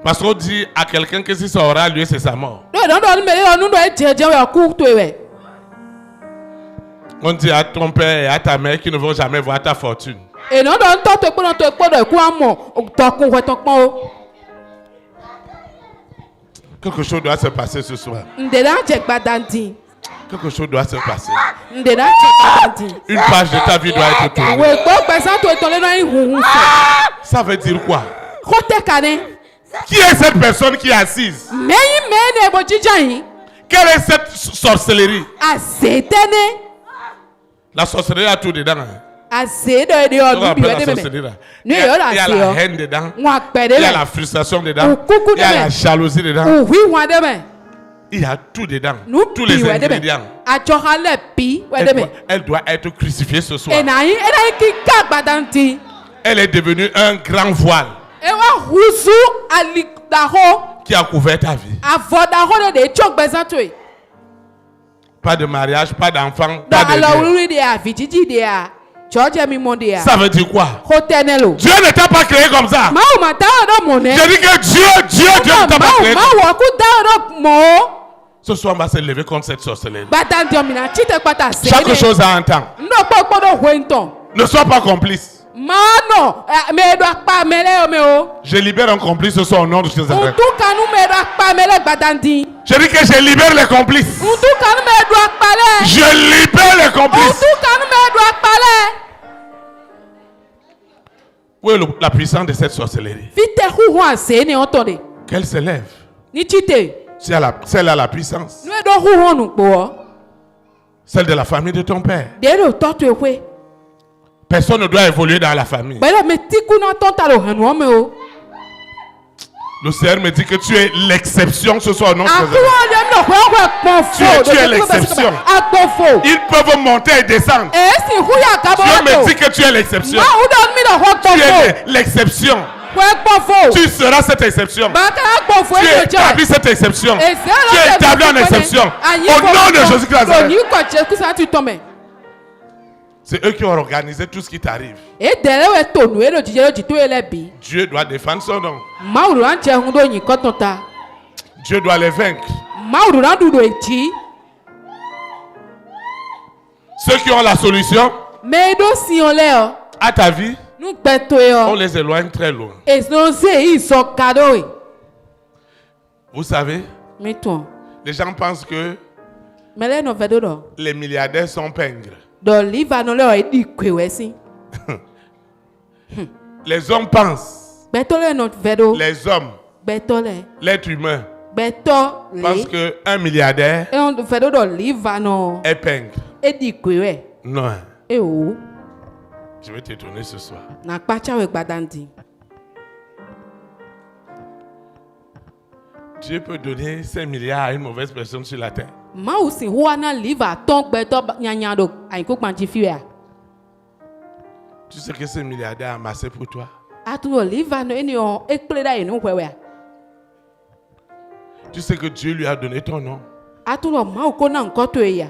Parce qu'on dit à quelqu'un que si ça aura lieu, c'est sa mort. On dit à ton père et à ta mère qu'ils ne vont jamais voir ta fortune. Quelque chose doit se passer ce soir. Quelque chose doit se passer. Une page de ta vie doit être tournée. Ça veut dire quoi? Qui est cette personne qui est assise? Quelle est cette sorcellerie? La sorcellerie a tout dedans. Il y a la haine dedans. Il y a la frustration dedans. Il y a la jalousie dedans. Il y a tout dedans. nu Tous les pi wɛ de bɛ ingrédients. adzɔha lɛ pi wɛ de bɛ Elle doit être crucifiée ce soir. ena yi kika gbadanti Elle est devenue un grand voile ewa husu alidaho qui a couvert ta vie. avɔdaho de tso gbɛzãto ye Pas de mariage, pas d'enfant, dɔn pas de... alɔwuri de ya vidzidzi de ya tsɔdze mimɔ de ya Ça veut dire quoi? ko tɛnɛ lo Dieu ne t'a pas créé comme ça. mawu ma ta yɔ dɔ mɔ nɛ Je dis que Dieu ne t'a pas créé. mawu wɔ ku ta yɔ dɔ mɔ Ce soir, on va se lever contre cette sorcellerie. gbadanti mina tsi tɛ kpata se Chaque de chose a un temps. ŋdɔ kpɔkpɔ dɔ hoe ŋtɔ Ne sois pas complice. maa nɔ mɛ do akpa mɛ lɛ yɔ mɛ o Je libère un complice ce soir au nom de Jésus. ŋutu kanu mɛ do akpa mɛ lɛ gbadanti Je dis que je libère les complices. ŋutu kanu mɛ do akpa lɛ Je libère les complices. ŋutu kanu mɛ do akpa lɛ. Où est la puissance de cette sorcellerie? Vite huhu ase ni ọtọ de. Qu'elle se lève. Ni chite. Si elle a la puissance. Nu edo huhu nu kpo. Celle de la famille de ton père. De lo tọtu ekwe. Personne ne doit évoluer dans la famille. Bẹ́ẹ̀ mi tí kú náà tán ta lo hẹ̀nu ọmọ o. Le Seigneur me dit que tu es l'exception ce soir au nom de Jésus. Àkúrò ọdẹ mi náà pẹ́ pọ́n fò. Tu es l'exception. Agbófo. Ils peuvent monter et descendre. Èsì húyà kábọ̀ Dieu me ọ̀tọ̀. dit que tu es l'exception. Máa ń dán mi náà pọ́n Tu fò. es l'exception. Pẹ́ pọ́n fò. Tu seras cette exception. Bàtà agbófo Tu èso jẹ́. établis cette exception. Èsì Tu es établi en exception. Au nom de Jésus-Christ de Nazareth. Òní kọ̀ jẹ́ kí sáà ti tọ́ mẹ́. C'est eux qui ont organisé tout ce qui t'arrive. Èdèrè wẹ̀ tònú èlò jíjẹ́ lójì tó yẹ lẹ́bi. Dieu doit défendre son nom. Máwùrù á jẹ́ ohun tó yìn kọ́tàn ta. Dieu doit les vaincre. Máwùrù á dùdù èjì. Ceux qui ont la solution Mẹ́ẹ̀dó sí ọ lẹ́ ọ. à ta vie, Nu gbẹ̀tọ̀ ẹ on ọ. les éloigne très loin. Èso ṣe yìí sọ kadó ẹ̀. Vous savez, Mi tún. les gens pensent que Mẹ́lẹ́ nọ fẹ́ dó dọ̀. les milliardaires sont pingres. Dọ̀ líva nọ lẹ́ ọ èdè ìkwé wẹ̀ sí. Les hommes pensent, Gbẹ̀tọ̀ lẹ́ nọ fẹ́ dó. les hommes, Gbẹ̀tọ̀ lẹ́. l'être humain, Gbẹ̀tọ̀ pense lé. qu'un milliardaire Ẹ wọn fẹ́ dó dọ̀ líva nọ est pingre. èdè ìkwé wẹ̀. Non, Ẹ o. je vais t'étonner ce soir. Nà kpàtsa wẹ̀ gbàdàntì. Dieu peut donner 5 milliards à une mauvaise personne sur la terre. Máwù sì hùwà náà líva tán gbẹ̀tọ̀ nyanya do àyìnkó kpàntì fi wẹ̀ à. Tu sais que ce milliardaire a amassé pour toi. Àtúrò líva nọ ènìyàn ékplé dà yìí nù wẹ̀ wẹ̀ à. Tu sais que Dieu lui a donné ton nom. Àtúrò máwù kó náà nkọ́ tó yẹ yà.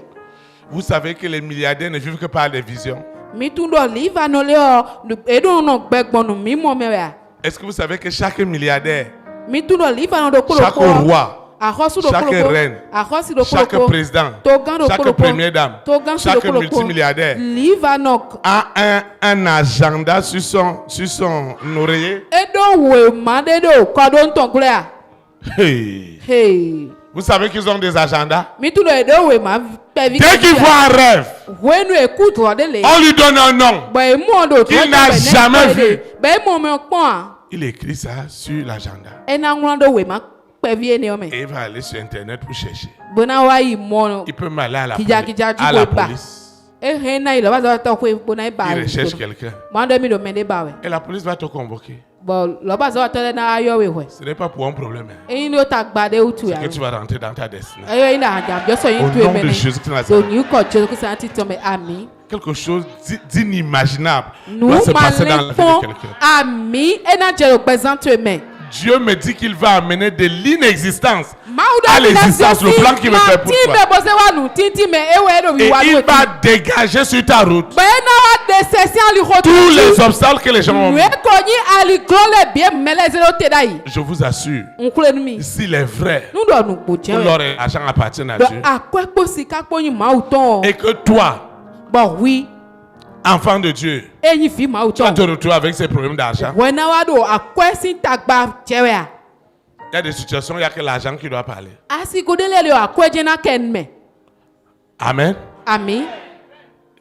Vous savez que les milliardaires ne vivent que par des visions. Mi tún dọ̀ líva nọ lé ọ èdè nọ gbẹ̀gbọ̀nù mi mọ̀ mẹ́wẹ̀ à. Est-ce que vous savez que chaque milliardaire, Mi tún dọ̀ líva nọ do chaque kólókó. roi, Àkọ́sù do chaque kólókó. reine, Àkọ́sù do chaque kólókó. président, Togan do chaque kólókó. première dame, Togan su do chaque kólókó. multimilliardaire Líva nọ. a un agenda sur son oreiller. Èdè wè má dédé kọ́dọ̀ ń tàn kúrẹ́ à. Hey. Hey. Vous savez qu'ils ont des agendas. Mi tún dọ̀ èdè wè má pẹ̀lú. Dès qu'ils voient un rêve, Wẹ́nu èkú tó ọdẹ lè. on lui donne un nom. Bẹ̀ẹ́ mú ọdọ̀ tó Qu'il n'a jamais vu. Bẹ̀ẹ́ mú ọmọ pọ́n à. Il écrit ça sur l'agenda. Ẹ náà ń rán wè má pẹ̀lú ẹni ọmọ. Et il va aller sur Internet pour chercher. Bọ́nà wá yìí mọ́ Il peut m'aller à la Kija à la dúró bá. police. E hɛn na yi lɔ b'a sɔrɔ tɔ ko bɔnna e ba Il ye. recherche quelqu'un. Maa dɔ mi do mɛ ne ba wɛ. Et la police va te convoquer. Bɔn lɔ b'a sɔrɔ tɔ na ayɔ wɛ wɛ. Ce n'est pas pour un problème. Hein. E ni o ta gba de o tu ya. Que tu vas rentrer dans ta destinée. Ayo ina ajam jɔsɔ Au yi tu nom ye de mɛ Jésus Christ. ne. Doni kɔ jɔ ko santi tɔ mɛ ami. Quelque chose d'inimaginable Nu doit se ma passer dans la le vie de fɔn quelqu'un. ami ena jɛ o gbɛzan tu ye mɛ. Dieu me dit qu'il va amener de l'inexistence Maaw à dɔ mi na l'existence, le plan qu'il me fait pour ti toi. bɛ bɔ se wa nu titi mɛ e wɛ do Et wi wa il do va dégager sur ta route Bɛɛ na wa dɛsɛ si ali ko tous les obstacles que les gens ont Nu vus. e ko nyi ali glo le bie mɛlɛ zero te da yi. Je vous assure, Nkule nu mi. s'il est vrai Nu dɔ nu kpo que jɛ wɛ. l'or et l'argent appartiennent à Dɔ Dieu akpɛkpo sika kpo yin maaw tɔn. et que toi, Bɔn wi enfant de Dieu, eyin fi maaw tu vas te tɔn. retrouver avec ces problèmes d'argent. Wɛna wa do akɔɛsi tagba cɛ wɛ a. Il y a des situations, il n'y a que l'argent qui doit parler. Asiko dele le akɔɛjɛna kɛn mɛ. Amen. Ami.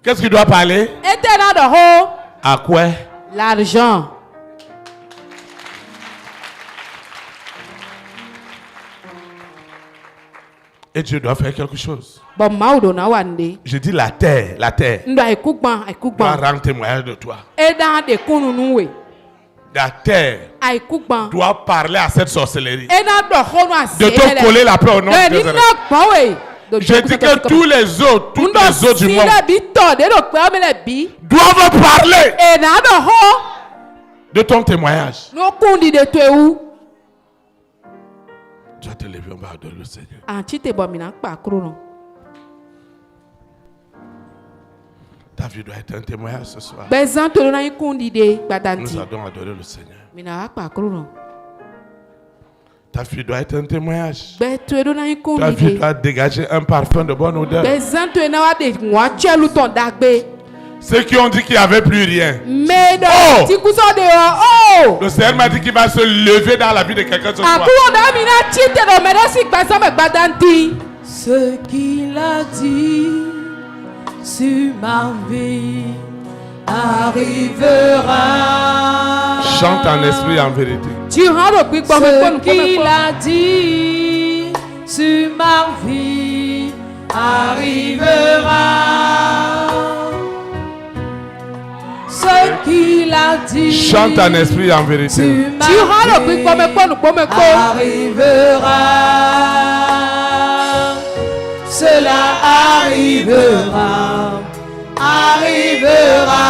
Qu'est-ce qui doit parler? E tɛ na dɔ ho. À quoi? L'argent. Et Dieu doit faire quelque chose. Bɔn maaw do na wa n de. Je dis la terre N do ayiku gbɔn ayiku doit gbɔn. rendre témoignage de toi. E dan de kunu nu we. la terre àìkúgbọ̀n. doit parler à cette sorcellerie. ena dọ̀ xɔnu àṣẹ De te coller la paix au nom de Jésus. Jésus. Gbɔ̀wé. Je dis que tous les autres, toutes les autres du monde doivent parler de ton témoignage. Tu vas te lever, on va adorer le Seigneur. Ta vie doit être un témoignage ce soir. Nous allons adorer le Seigneur. Ta vie doit être un témoignage. Ta vie doit dégager un parfum de bonne odeur. Ceux qui ont dit qu'il n'y avait plus rien. Oh! Le Seigneur m'a dit qu'il va se lever dans la vie de quelqu'un ce soir. Ce qu'il a dit sur ma vie arrivera. Chante en esprit et en vérité. Ce qu'il a dit sur ma vie arrivera. Ce qu'il a dit. Chante en esprit et en vérité. Arrivera. Cela arrivera. Arrivera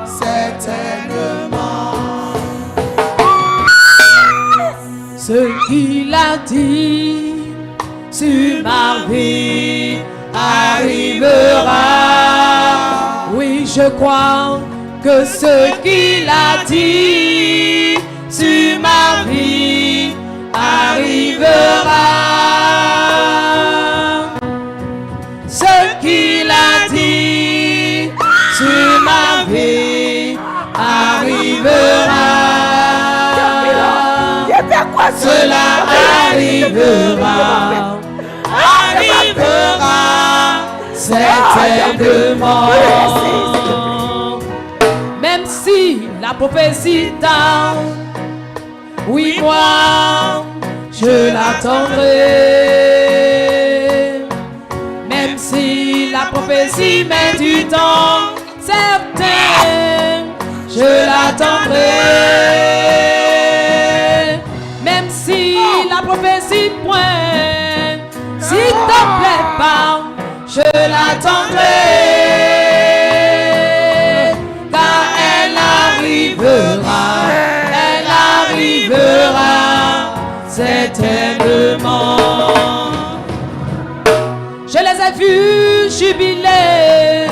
certainement. Ce qu'il a dit sur ma vie arrivera. Oui, je crois que ce qu'il a dit sur ma vie arrivera. Ce qu'il a dit sur ma vie arrivera. Cela arrivera. Arrivera certainement. Même si la prophétie tarde, oui, moi je l'attendrai. Même si la prophétie met du temps, certain, je l'attendrai. Même si la prophétie pointe, s'il te plaît pas, je l'attendrai. Car elle arrivera certainement. Je les ai vus jubiler,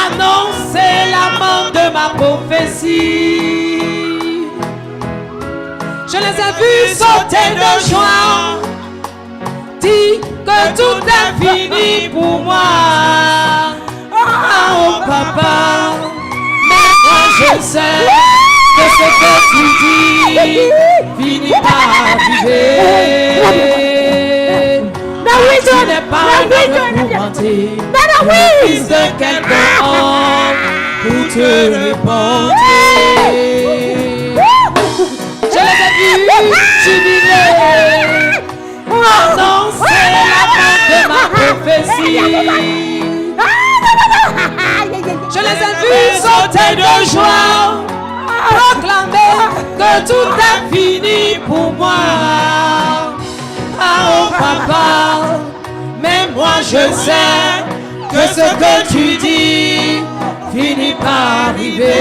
annoncer la mort de ma prophétie. Je les ai vus sauter de joie, dire que tout est fini pour moi. Oh papa, mais moi je sais que ce que tu dis finit par arriver. Tu n'es pas un homme pour mentir, le fils de quelqu'un pour te répondre. Je les ai vus jubiler, annoncer la fin de ma prophétie. Je les ai vus sauter de joie, proclamer que tout est fini pour moi. Ah oh papa, mais moi je sais que ce que tu dis finit par arriver.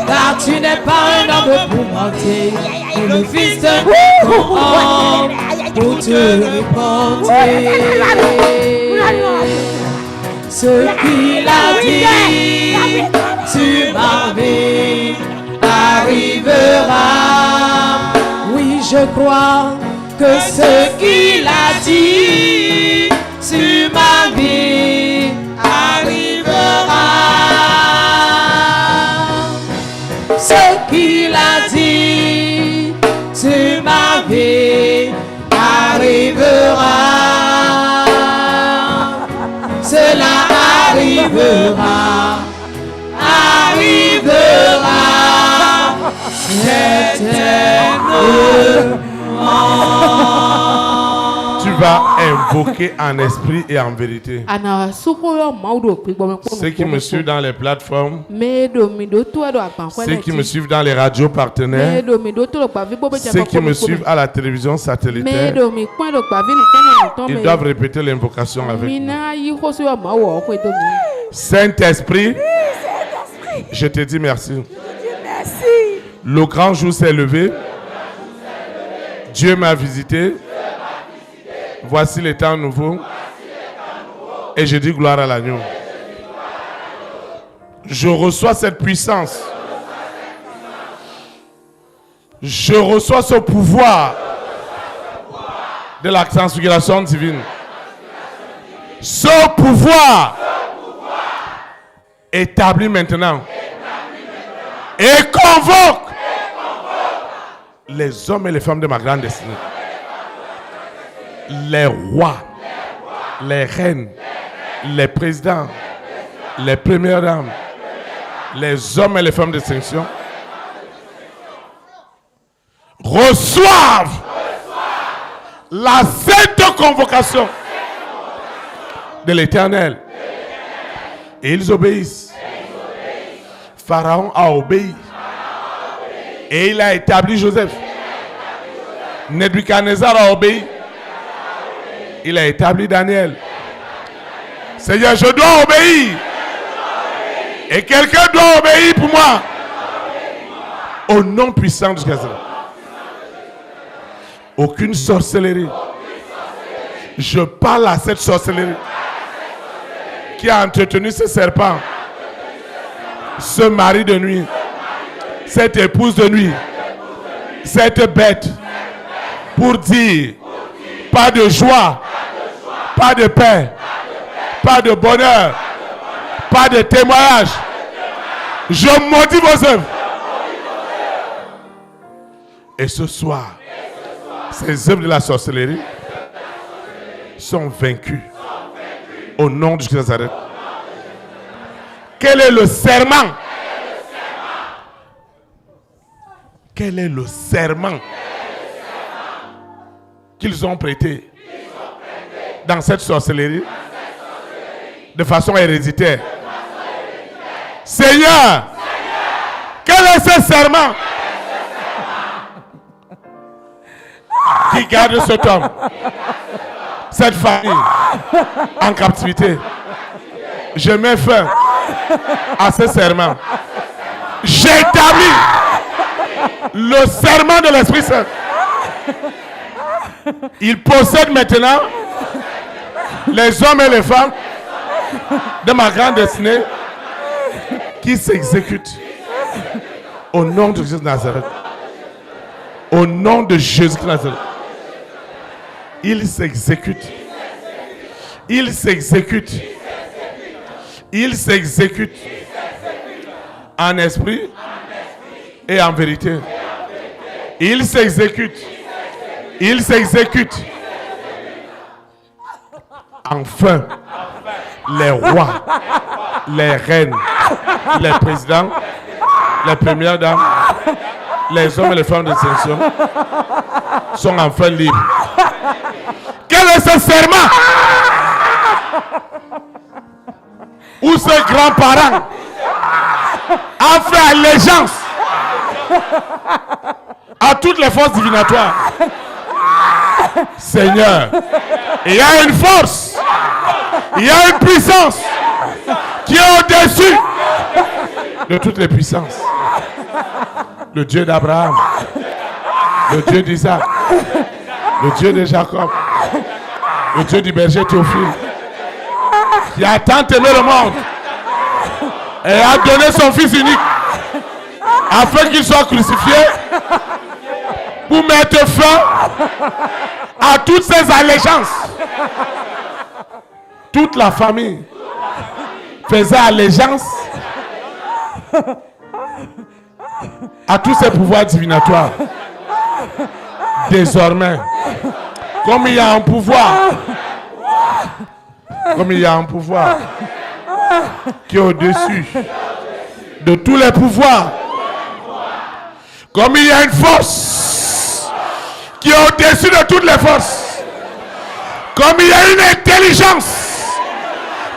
Car tu n'es pas un homme pour mentir, et le fils de homme pour te répondre. Ce qu'il a dit sur ma vie arrivera. Oui, je crois que ce qu'il a dit sur ma vie arrivera. Ce qu'il a dit sur ma vie arrivera. Cela arrivera. Arrivera certainement. Tu vas invoqué en esprit et en vérité. Ana sukoyo maudo pigbo Ceux qui me suivent dans les plateformes, Medo mido to do akpankwele. ceux qui me suivent dans les radios partenaires, Medo mido to do pavi bobe ceux qui me suivent à la télévision satellitaire, Medo mi kwen do pavi ni kene ton ils doivent répéter l'invocation avec moi. Mina yi hoso yo mawo ko to mi. Saint-Esprit, je te dis merci. Le grand jour s'est levé. Dieu m'a visité. Voici les temps nouveaux. Et je dis gloire à l'agneau. Je reçois cette puissance. Je reçois ce pouvoir de la transfiguration divine. Ce pouvoir établi maintenant et convoque les hommes et les femmes de ma grande destinée, les rois, les reines, les présidents, les premières dames, les hommes et les femmes de distinction reçoivent la sainte convocation de l'Éternel. Et ils obéissent. Pharaon a obéi. Et il a établi Joseph. Nebuchadnezzar a obéi. Il a établi Daniel. Seigneur, je dois obéir. Et quelqu'un doit obéir pour moi. Au nom puissant de Jésus. Aucune sorcellerie. Je parle à cette sorcellerie qui a entretenu ce serpent, ce mari de nuit, cette épouse de nuit, cette bête, pour dire pas de joie, pas de paix, pas de bonheur, pas de témoignage. Je maudis vos œuvres. Et ce soir, ces œuvres de la sorcellerie sont vaincues. Au nom de Jésus. Quel est le serment? Quel est le serment qu'ils ont prêté dans cette sorcellerie de façon héréditaire? Seigneur, quel est ce serment qui garde cet homme, cette famille en captivité? Je mets fin à ce serment. J'établis le serment de l'Esprit Saint. Il possède maintenant les hommes et les femmes de ma grande destinée qui s'exécutent au nom de Jésus de Nazareth. Au nom de Jésus de Nazareth. Il s'exécute. Il s'exécute. Il s'exécute en esprit et en vérité. Il s'exécute. Il s'exécute. Enfin, les rois, les reines, les présidents, les premières dames, les hommes et les femmes de distinction sont enfin libres. Quel est ce serment où ce grand-parent a fait allégeance à toutes les forces divinatoires? Seigneur, il y a une force, il y a une puissance qui est au-dessus de toutes les puissances. Le Dieu d'Abraham, le Dieu d'Isaac, le Dieu de Jacob, le Dieu du berger Théophile, qui a tant aimé le monde et a donné son Fils unique afin qu'il soit crucifié pour mettre fin à toutes ces allégeances. Toute la famille faisait allégeance à tous ces pouvoirs divinatoires. Désormais, comme il y a un pouvoir, qui est au-dessus de tous les pouvoirs, comme il y a une force qui est au-dessus de toutes les forces, Comme il y a une intelligence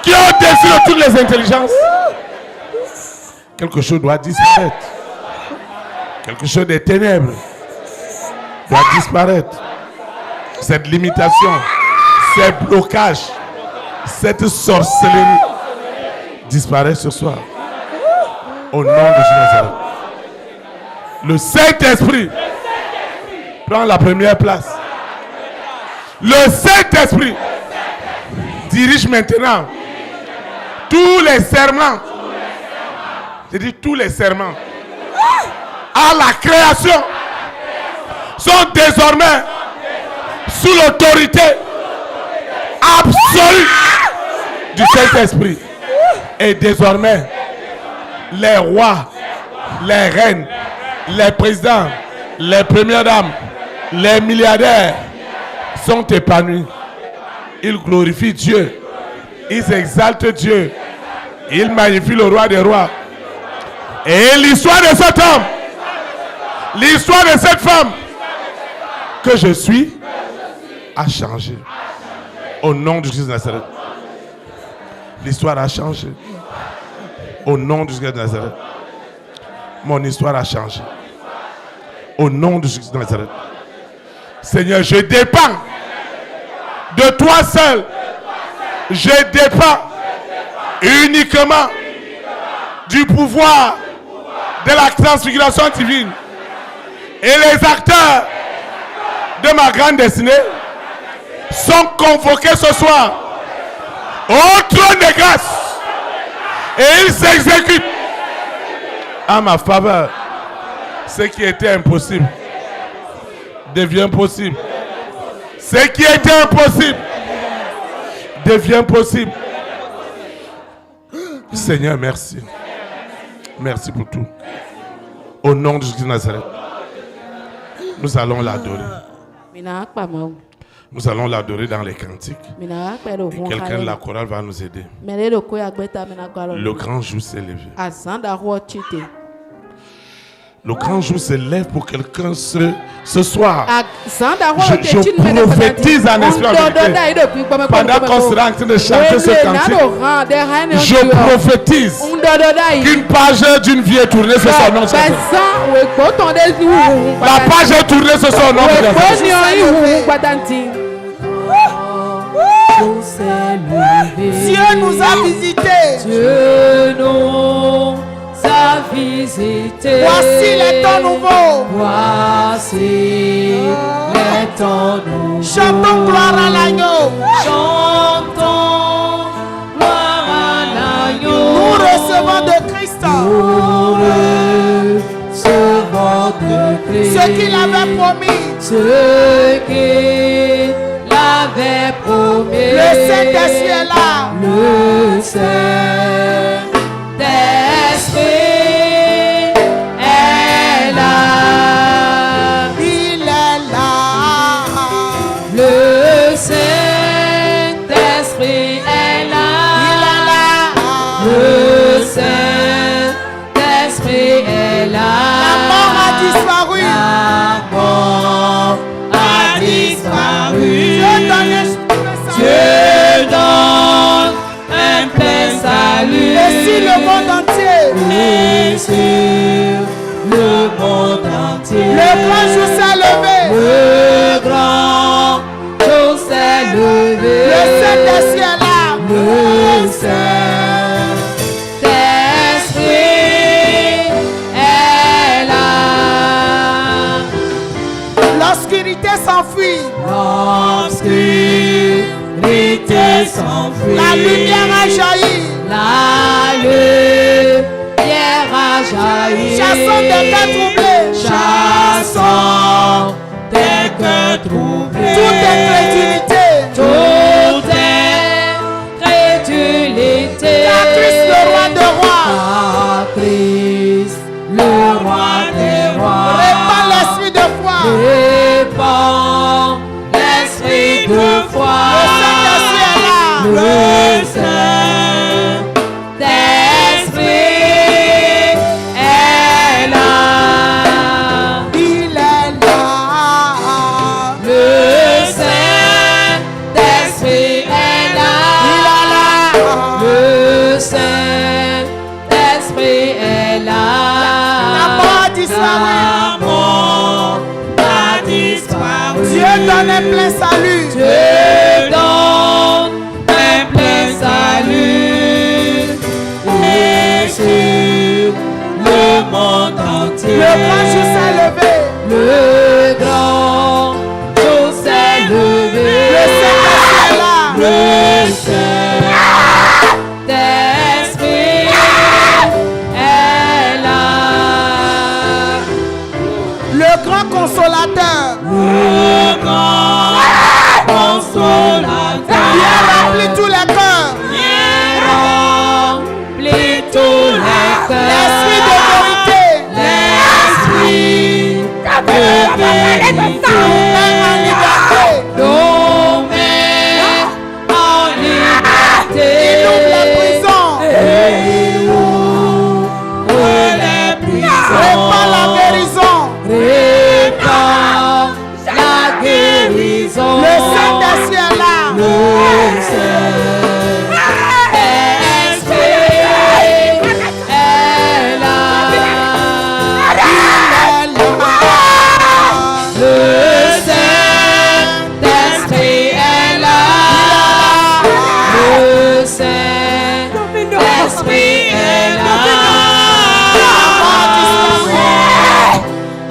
qui est au-dessus de toutes les intelligences, quelque chose doit disparaître. Quelque chose des ténèbres doit disparaître. Cette limitation, ces blocages, cette sorcellerie disparaît ce soir. Au nom de Jésus. Le Saint-Esprit prend la première place. Le Saint-Esprit dirige maintenant tous les serments. Je dis tous les serments à la création sont désormais sous l'autorité absolue du Saint-Esprit. Et désormais, les rois, les reines, les présidents, les premières dames, les milliardaires sont épanouis. Ils glorifient Dieu. Ils exaltent Dieu. Ils magnifient le roi des rois. Et l'histoire de cet homme, l'histoire de cette femme que je suis a changé. Au nom de Jésus de Nazareth. L'histoire a changé. Au nom de Jésus de Nazareth. Mon histoire a changé. Au nom de Jésus de Nazareth. Seigneur, je dépends de toi seul. Je dépends uniquement du pouvoir de la transfiguration divine. Et les acteurs de ma grande destinée sont convoqués ce soir au trône de grâce. Et ils s'exécutent à ma faveur. Ce qui était impossible devient possible. Ce qui était impossible devient possible. Seigneur, merci. Merci pour tout. Au nom de Jésus de Nazareth, nous allons l'adorer. Nous allons l'adorer dans les cantiques. Et quelqu'un de la chorale va nous aider. Le grand jour s'est levé. Le grand jour se lève pour quelqu'un ce soir. Je prophétise en esprit. Pendant qu'on sera en train de chanter ce cantique, je prophétise qu'une page d'une vie est tournée sur son nom. La page est tournée sur son nom. Dieu nous a visités. Dieu nous a visités. Voici les temps nouveaux. Voici les temps nouveaux. Chantons gloire à l'agneau. Chantons gloire à l'agneau. Nous recevons de Christ. Nous recevons de Christ. Ce qu'il avait promis. Ce qu'il avait promis. Le Saint-Esprit est là. Le Saint-Esprit est là. Il est là. Le Saint-Esprit est là. Il est là. Le Saint-Esprit est là. La mort a disparu. La mort a disparu. Dieu donne un plein salut. et si le monde entier, Et sur le monde entier, le grand jour s'est levé. le grand jour s'est levé. Le Saint-Esprit est là. Le Saint-Esprit est là. L'obscurité s'enfuit. L'obscurité s'enfuit. La lumière a jailli. La lumière a jailli. Chassons des cœurs troublés. Chassons des cœurs troublés. Toute incrédulité. Toute incrédulité. Car Christ le roi des rois. Car Christ le roi des rois. Répand l'esprit de foi. Répand l'esprit de foi. Le Saint-Esprit est là. Le Saint-Esprit est là. donne un plein salut. Dieu donne un plein salut. Et sur le monde entier. Le grand jour s'est levé. Le grand jour s'est levé. Le Saint-Esprit est là. Le Saint-Esprit est là. Le grand consolateur. Le grand consolateur. Viens remplir tous les cœurs. Viens remplir tous les cœurs. L'esprit de vérité. L'esprit de vérité. Même en liberté. Nos mains en liberté. Il ouvre les prisons. Il ouvre les prisons. Répand la guérison. Répand la guérison. Le Saint-Esprit est là. Le Saint-Esprit est là. Le Saint-Esprit est là. Le Saint-Esprit est là.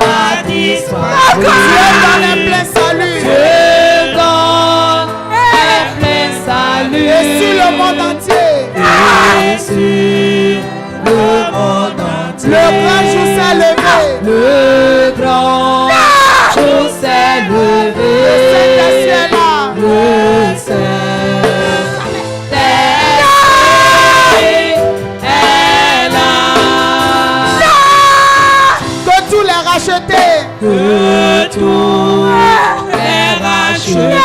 A disparu. Dieu donne un plein salut. Dieu donne un plein salut. Et sur le monde entier. Et sur le monde entier. Le grand jour s'est levé. Le grand jour s'est levé. Le Saint-Esprit est là. Le Saint-Esprit est là. Que tous les rachetés. Que tous les rachetés.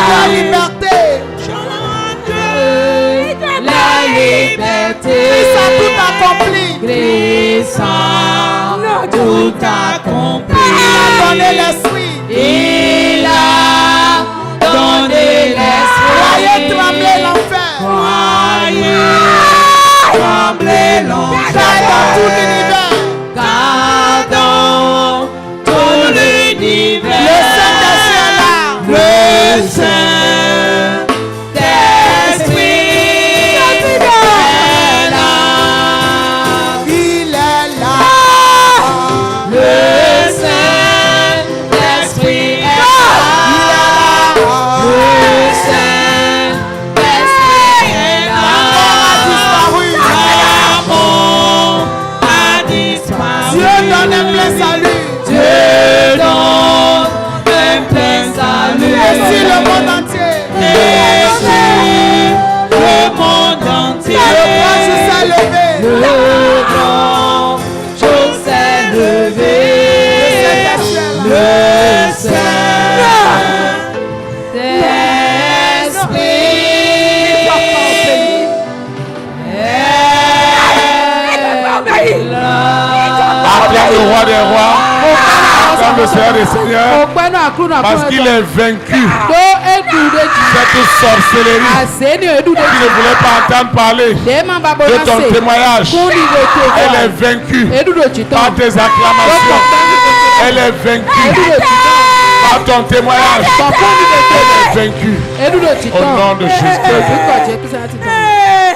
La liberté. La liberté. Christ a tout accompli. Christ a tout accompli. Il a donné l'esprit. Il a donné l'esprit. Voyez trembler l'enfer. Croyez trembler Car l'enfer. dans tout l'univers. Car dans tout l'univers. Le Saint-Esprit est là. Le Saint-Esprit est là. Il est là. Le Saint-Esprit est là. Le Saint-Esprit est là. L'amour a disparu. Dieu donne un plein salut. Dieu donne un plein salut. Et sur le monde entier. Et sur le monde entier. Le grand jour s'est levé. Le grand jour s'est levé. Le Saint-Esprit est là. Acclame le roi des rois. Acclame le Seigneur des seigneurs. Parce qu'il est vaincu cette sorcellerie qui ne voulait pas entendre parler de ton témoignage. Elle est vaincue par tes acclamations. Elle est vaincue par ton témoignage. Elle est vaincue au nom de Jésus.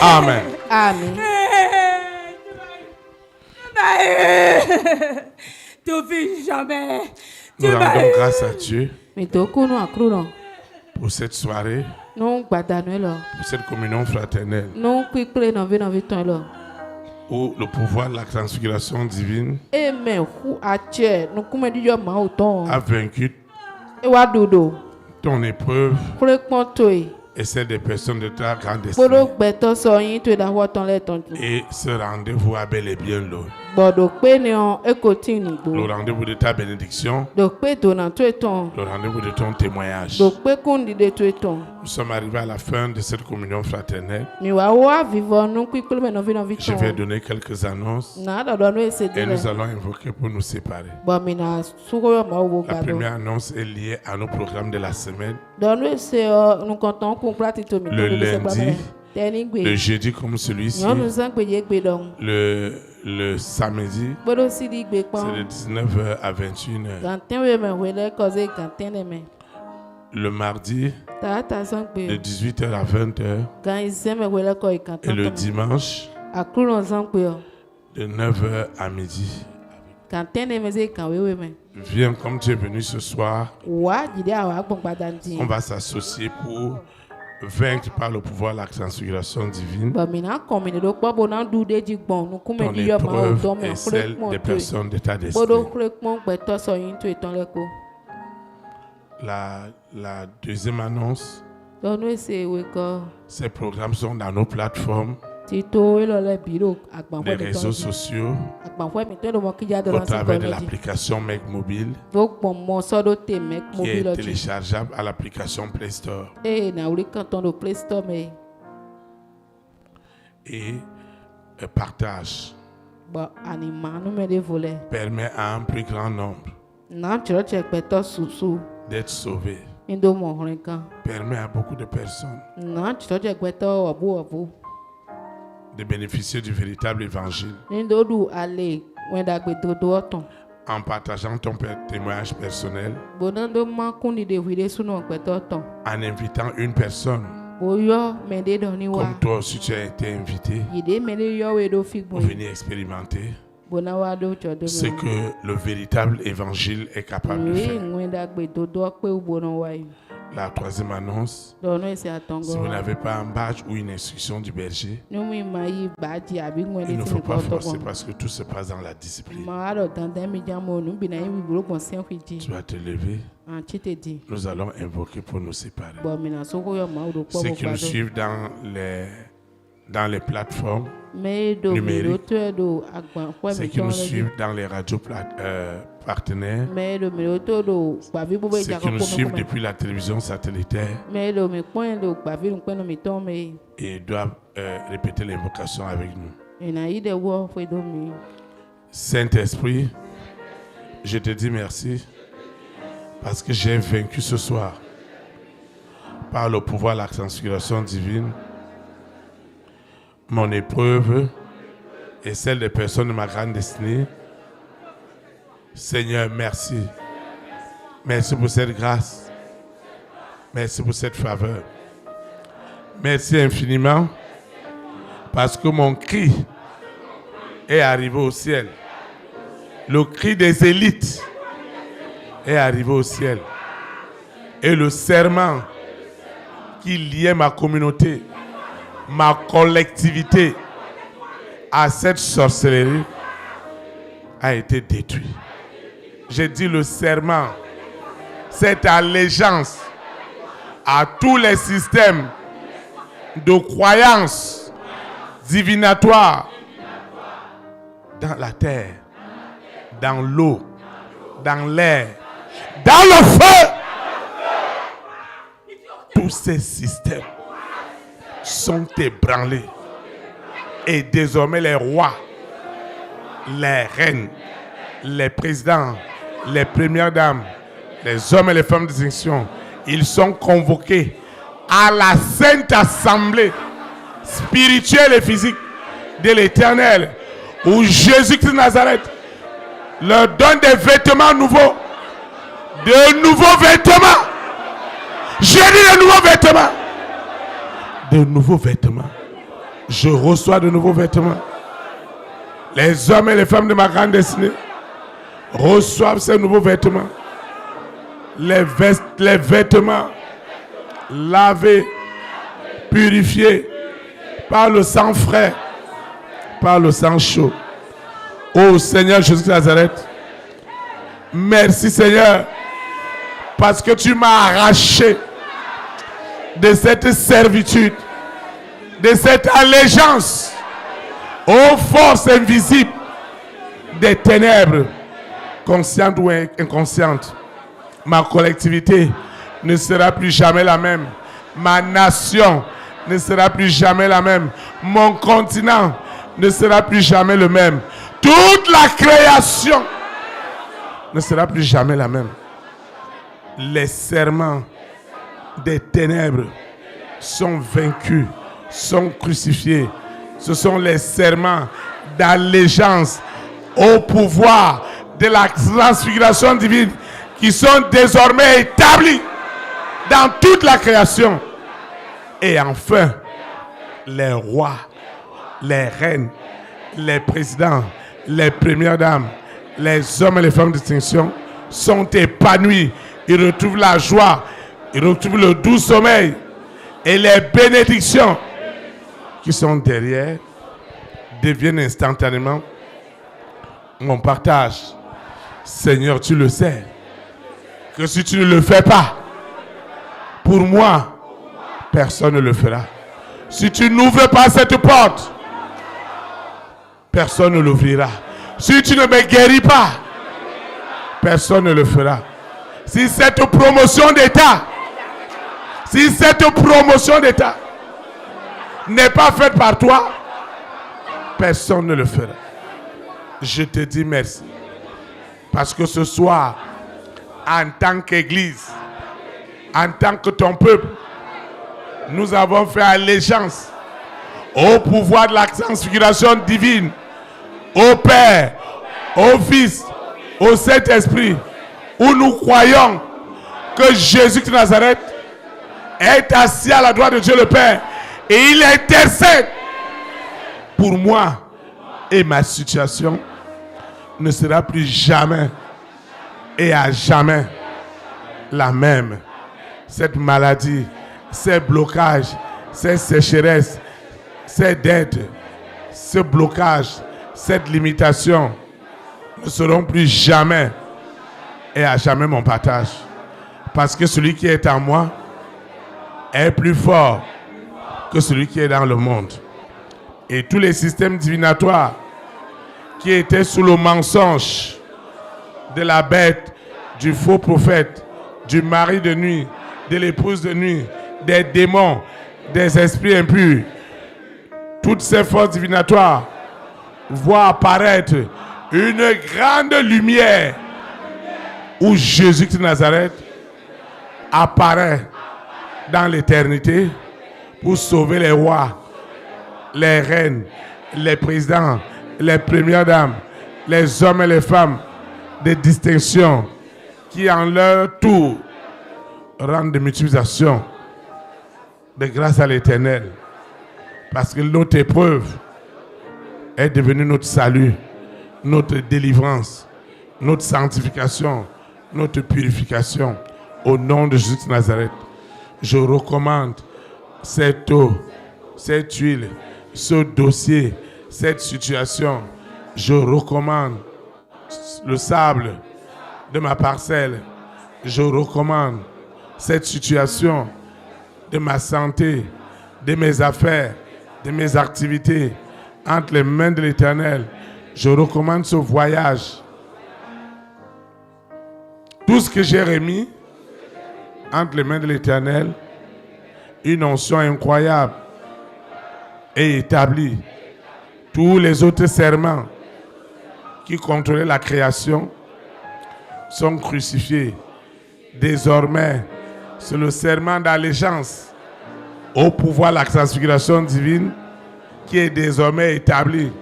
Amen. Amen. Tu vis jamais. Nous rendons grâce à Dieu Mitokunu akruno. pour cette soirée, Non gbadanuelo. pour cette communion fraternelle Non kwikple novi tonlo. où le pouvoir de la transfiguration divine Amen. Hu ache nukume diyo ma uton. a vaincu Ewa dodo. ton épreuve Kure kpontoi. et celle des personnes de ta grande Poro destinée. gbeto so yin to da woton le tonju. Et ce rendez-vous a bel et bien Bodo pe ni on ekotini le gbo. rendez-vous de ta bénédiction, Do pe to na to eton. le rendez-vous de ton témoignage. Do pe kundi de to eton. Nous sommes arrivés à la fin de cette communion fraternelle. Mi wa wa vivo nu kwikple me novi Je vais ton. donner quelques annonces Na do do no et esedile. nous allons invoquer pour nous séparer. Bo mi na suko ma wo La gbado. première annonce est liée à nos programmes de la semaine. Do no ese nu konton kun prati to mi. Le lundi, Teni le gbe. jeudi comme celui-ci, Nyɔnu zã gbedze gbe dɔn. le samedi, Kpoɖo si ɖi gbe c'est kpɔn. de 19h à 21h. Gantɛ wo me hoe ɖe kɔze gantɛ ɖe me. le mardi Tata Zankpe. de 18h à 20h Quand ils s'aiment, ils le et le dimanche À Kouron Zankpe. de 9h à midi. Quand t'es né, mais quand oui, mais. Viens comme tu es venu ce soir, Ouais, il dit à wa bon pas d'anti. on va s'associer pour vaincre par le pouvoir la transfiguration divine. Bah maintenant comme il doit pas bon en douter du bon, nous comme Ton il y a ma épreuve dom et celle des personnes de ta destinée. Bodo complètement beto so into eton leko. La deuxième annonce, Donc nous c'est we ko ces programmes sont dans nos plateformes, tito elo le biro agban les réseaux sociaux, agban fo mi to do mo ki ja do au lan travers de se l'application Mec Mobile donc bon mo so do te mek qui est mobile téléchargeable à l'application Play Store. eh na uri canton do Play Store mais Et partage ba anima nous me de voler. permet à un plus grand nombre Na church beto susu d'être sauvés, indo mo horenkan. permet à beaucoup de personnes Na church beto abu de bénéficier du véritable évangile indo du ale wenda gbe do oton. en partageant ton témoignage personnel, Bonando ma kundi de vide suno beto oton. en invitant une personne, Oyo mende doni wa. comme toi aussi tu as été invité, Yide mende yo we do fig pour boy. venir expérimenter Bonawa do chodo. ce que le véritable évangile est capable de Oui, faire. ngwenda gbe do do pe ubono wa yi. La troisième annonce, Dono ese atongo. si vous n'avez pas un badge ou une instruction du berger, Numi mai baji abi il ngwende ne ti faut ni pas ko forcer to. parce que tout se passe dans la discipline. Ma ado dandan mi jamo nu bi na yi buro bon sen fiji. Tu vas te lever, An chite di. nous allons invoquer pour nous séparer. Bo mi na so ko yo ma do po Ceux bo qui nous suivent dans les plateformes, Me do mi numériques. do to do agban fo ceux mi qui ton nous le. suivent dans les radios partenaires, Me do mi do to do gba vi bo be ceux ja qui ko nous ko suivent no. depuis la télévision satellitaire Me do mi point do gba vi npe no mi ton me. et doivent répéter l'invocation avec nous. Ina yi de wo fo do mi. Saint-Esprit, je te dis merci parce que j'ai vaincu ce soir par le pouvoir de la transfiguration divine mon épreuve et celle des personnes de ma grande destinée. Seigneur, merci. Merci pour cette grâce. Merci pour cette faveur. Merci infiniment parce que mon cri est arrivé au ciel. Le cri des élites est arrivé au ciel. Et le serment qui liait ma communauté, ma collectivité à cette sorcellerie a été détruit. J'ai dit le serment, cette allégeance à tous les systèmes de croyances divinatoires dans la terre, dans l'eau, dans l'air, dans le feu. Tous ces systèmes sont ébranlés. Et désormais les rois, les reines, les présidents, les premières dames, les hommes et les femmes de distinction, ils sont convoqués à la Sainte Assemblée spirituelle et physique de l'Éternel, où Jésus-Christ de Nazareth leur donne des vêtements nouveaux. De nouveaux vêtements. J'ai dit de nouveaux vêtements. De nouveaux vêtements. Je reçois de nouveaux vêtements. Les hommes et les femmes de ma grande destinée reçoivent ces nouveaux vêtements. Les vêtements lavés, purifiés par le sang frais, par le sang chaud. Ô Seigneur Jésus de Nazareth, merci Seigneur, parce que tu m'as arraché de cette servitude, de cette allégeance aux forces invisibles des ténèbres, conscientes ou inconscientes. Ma collectivité ne sera plus jamais la même. Ma nation ne sera plus jamais la même. Mon continent ne sera plus jamais le même. Toute la création ne sera plus jamais la même. Les serments des ténèbres sont vaincus, sont crucifiés. Ce sont les serments d'allégeance au pouvoir de la transfiguration divine qui sont désormais établis dans toute la création. Et enfin, les rois, les reines, les présidents, les premières dames, les hommes et les femmes de distinction sont épanouis. Ils retrouvent la joie, ils retrouvent le doux sommeil et les bénédictions qui sont derrière deviennent instantanément mon partage. Seigneur, tu le sais, que si tu ne le fais pas, pour moi, personne ne le fera. Si tu n'ouvres pas cette porte, personne ne l'ouvrira. Si tu ne me guéris pas, personne ne le fera. Si cette promotion d'État, n'est pas faite par toi, personne ne le fera. Je te dis merci. Parce que ce soir, en tant qu'Église, en tant que ton peuple, nous avons fait allégeance au pouvoir de la transfiguration divine, au Père, au Fils, au Saint-Esprit, où nous croyons que Jésus de Nazareth est assis à la droite de Dieu le Père et il intercède pour moi, et ma situation ne sera plus jamais et à jamais la même. Cette maladie, ces blocages, ces sécheresses, ces dettes, ce blocage, cette limitation ne seront plus jamais et à jamais mon partage. Parce que celui qui est en moi est plus fort que celui qui est dans le monde. Et tous les systèmes divinatoires qui étaient sous le mensonge de la bête, du faux prophète, du mari de nuit, de l'épouse de nuit, des démons, des esprits impurs, toutes ces forces divinatoires voient apparaître une grande lumière où Jésus de Nazareth apparaît dans l'éternité pour sauver les rois, les reines, les présidents, les premières dames, les hommes et les femmes de distinction qui en leur tour rendent des multiplications de grâce à l'Éternel. Parce que notre épreuve est devenue notre salut, notre délivrance, notre sanctification, notre purification. Au nom de Jésus de Nazareth, je recommande cette eau, cette huile, ce dossier, cette situation. Je recommande le sable de ma parcelle. Je recommande cette situation de ma santé, de mes affaires, de mes activités entre les mains de l'Éternel. Je recommande ce voyage. Tout ce que j'ai remis entre les mains de l'Éternel, une onction incroyable est établie. Tous les autres serments qui contrôlaient la création sont crucifiés. Désormais, c'est le serment d'allégeance au pouvoir de la transfiguration divine qui est désormais établi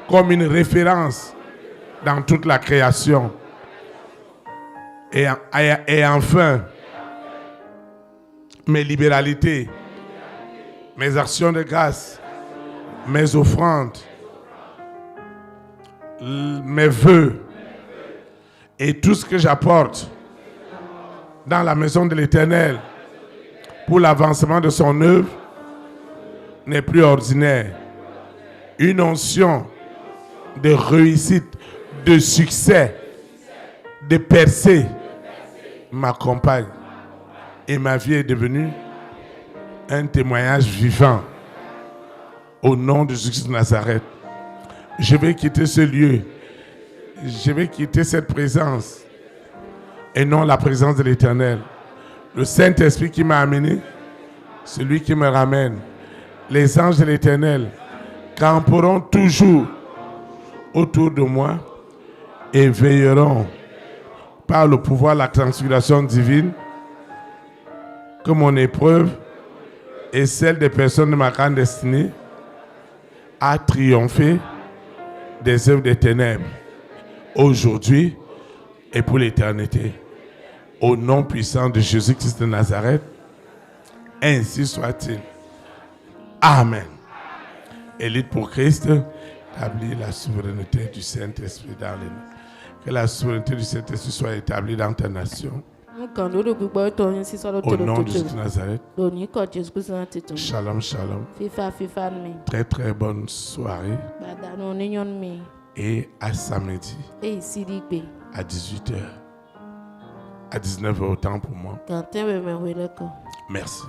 comme une référence dans toute la création. Et enfin, mes libéralités, mes actions de grâce, mes offrandes, mes vœux et tout ce que j'apporte dans la maison de l'Éternel pour l'avancement de son œuvre n'est plus ordinaire. Une onction de réussite, de succès, de percée m'accompagne. Et ma vie est devenue un témoignage vivant. Au nom de Jésus de Nazareth, je vais quitter ce lieu. Je vais quitter cette présence et non la présence de l'Éternel. Le Saint-Esprit qui m'a amené, c'est lui qui me ramène. Les anges de l'Éternel camperont toujours autour de moi et veilleront par le pouvoir de la transfiguration divine que mon épreuve et celle des personnes de ma grande destinée a triomphé des œuvres des ténèbres aujourd'hui et pour l'éternité. Au nom puissant de Jésus-Christ de Nazareth, ainsi soit-il. Amen. Élite pour Christ, établis la souveraineté du Saint-Esprit dans les nations. Que la souveraineté du Saint-Esprit soit établie dans ta nation. Au nom de Jésus de Nazareth. Shalom, shalom. Très très bonne soirée. Et à samedi. À 18h. À 19h autant pour moi. Merci.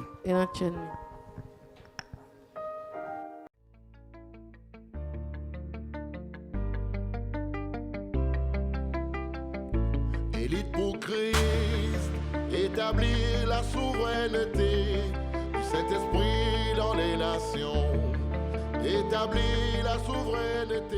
Élite pour Christ, établir la souveraineté du Saint-Esprit dans les nations. Établir la souveraineté.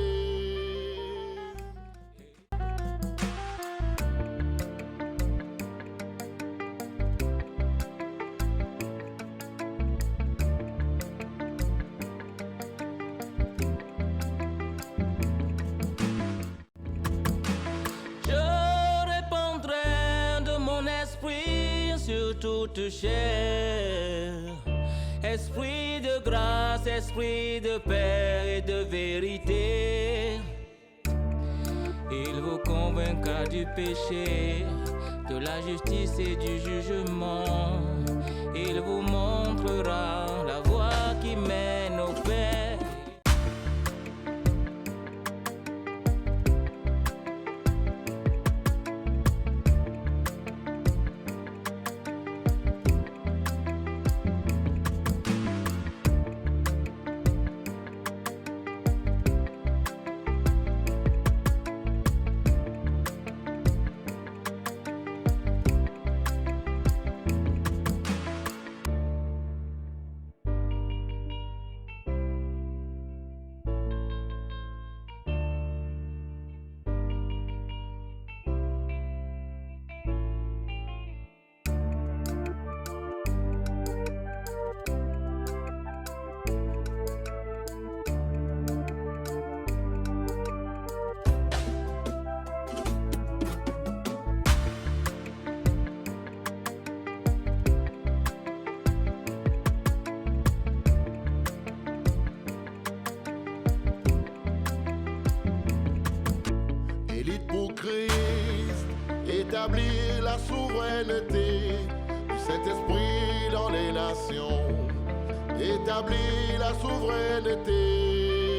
Toute chair, esprit de grâce, esprit de paix et de vérité, il vous convaincra du péché, de la justice et du jugement, il vous montrera la voie qui mène au Père. Établir la souveraineté du Saint-Esprit dans les nations. Établir la souveraineté.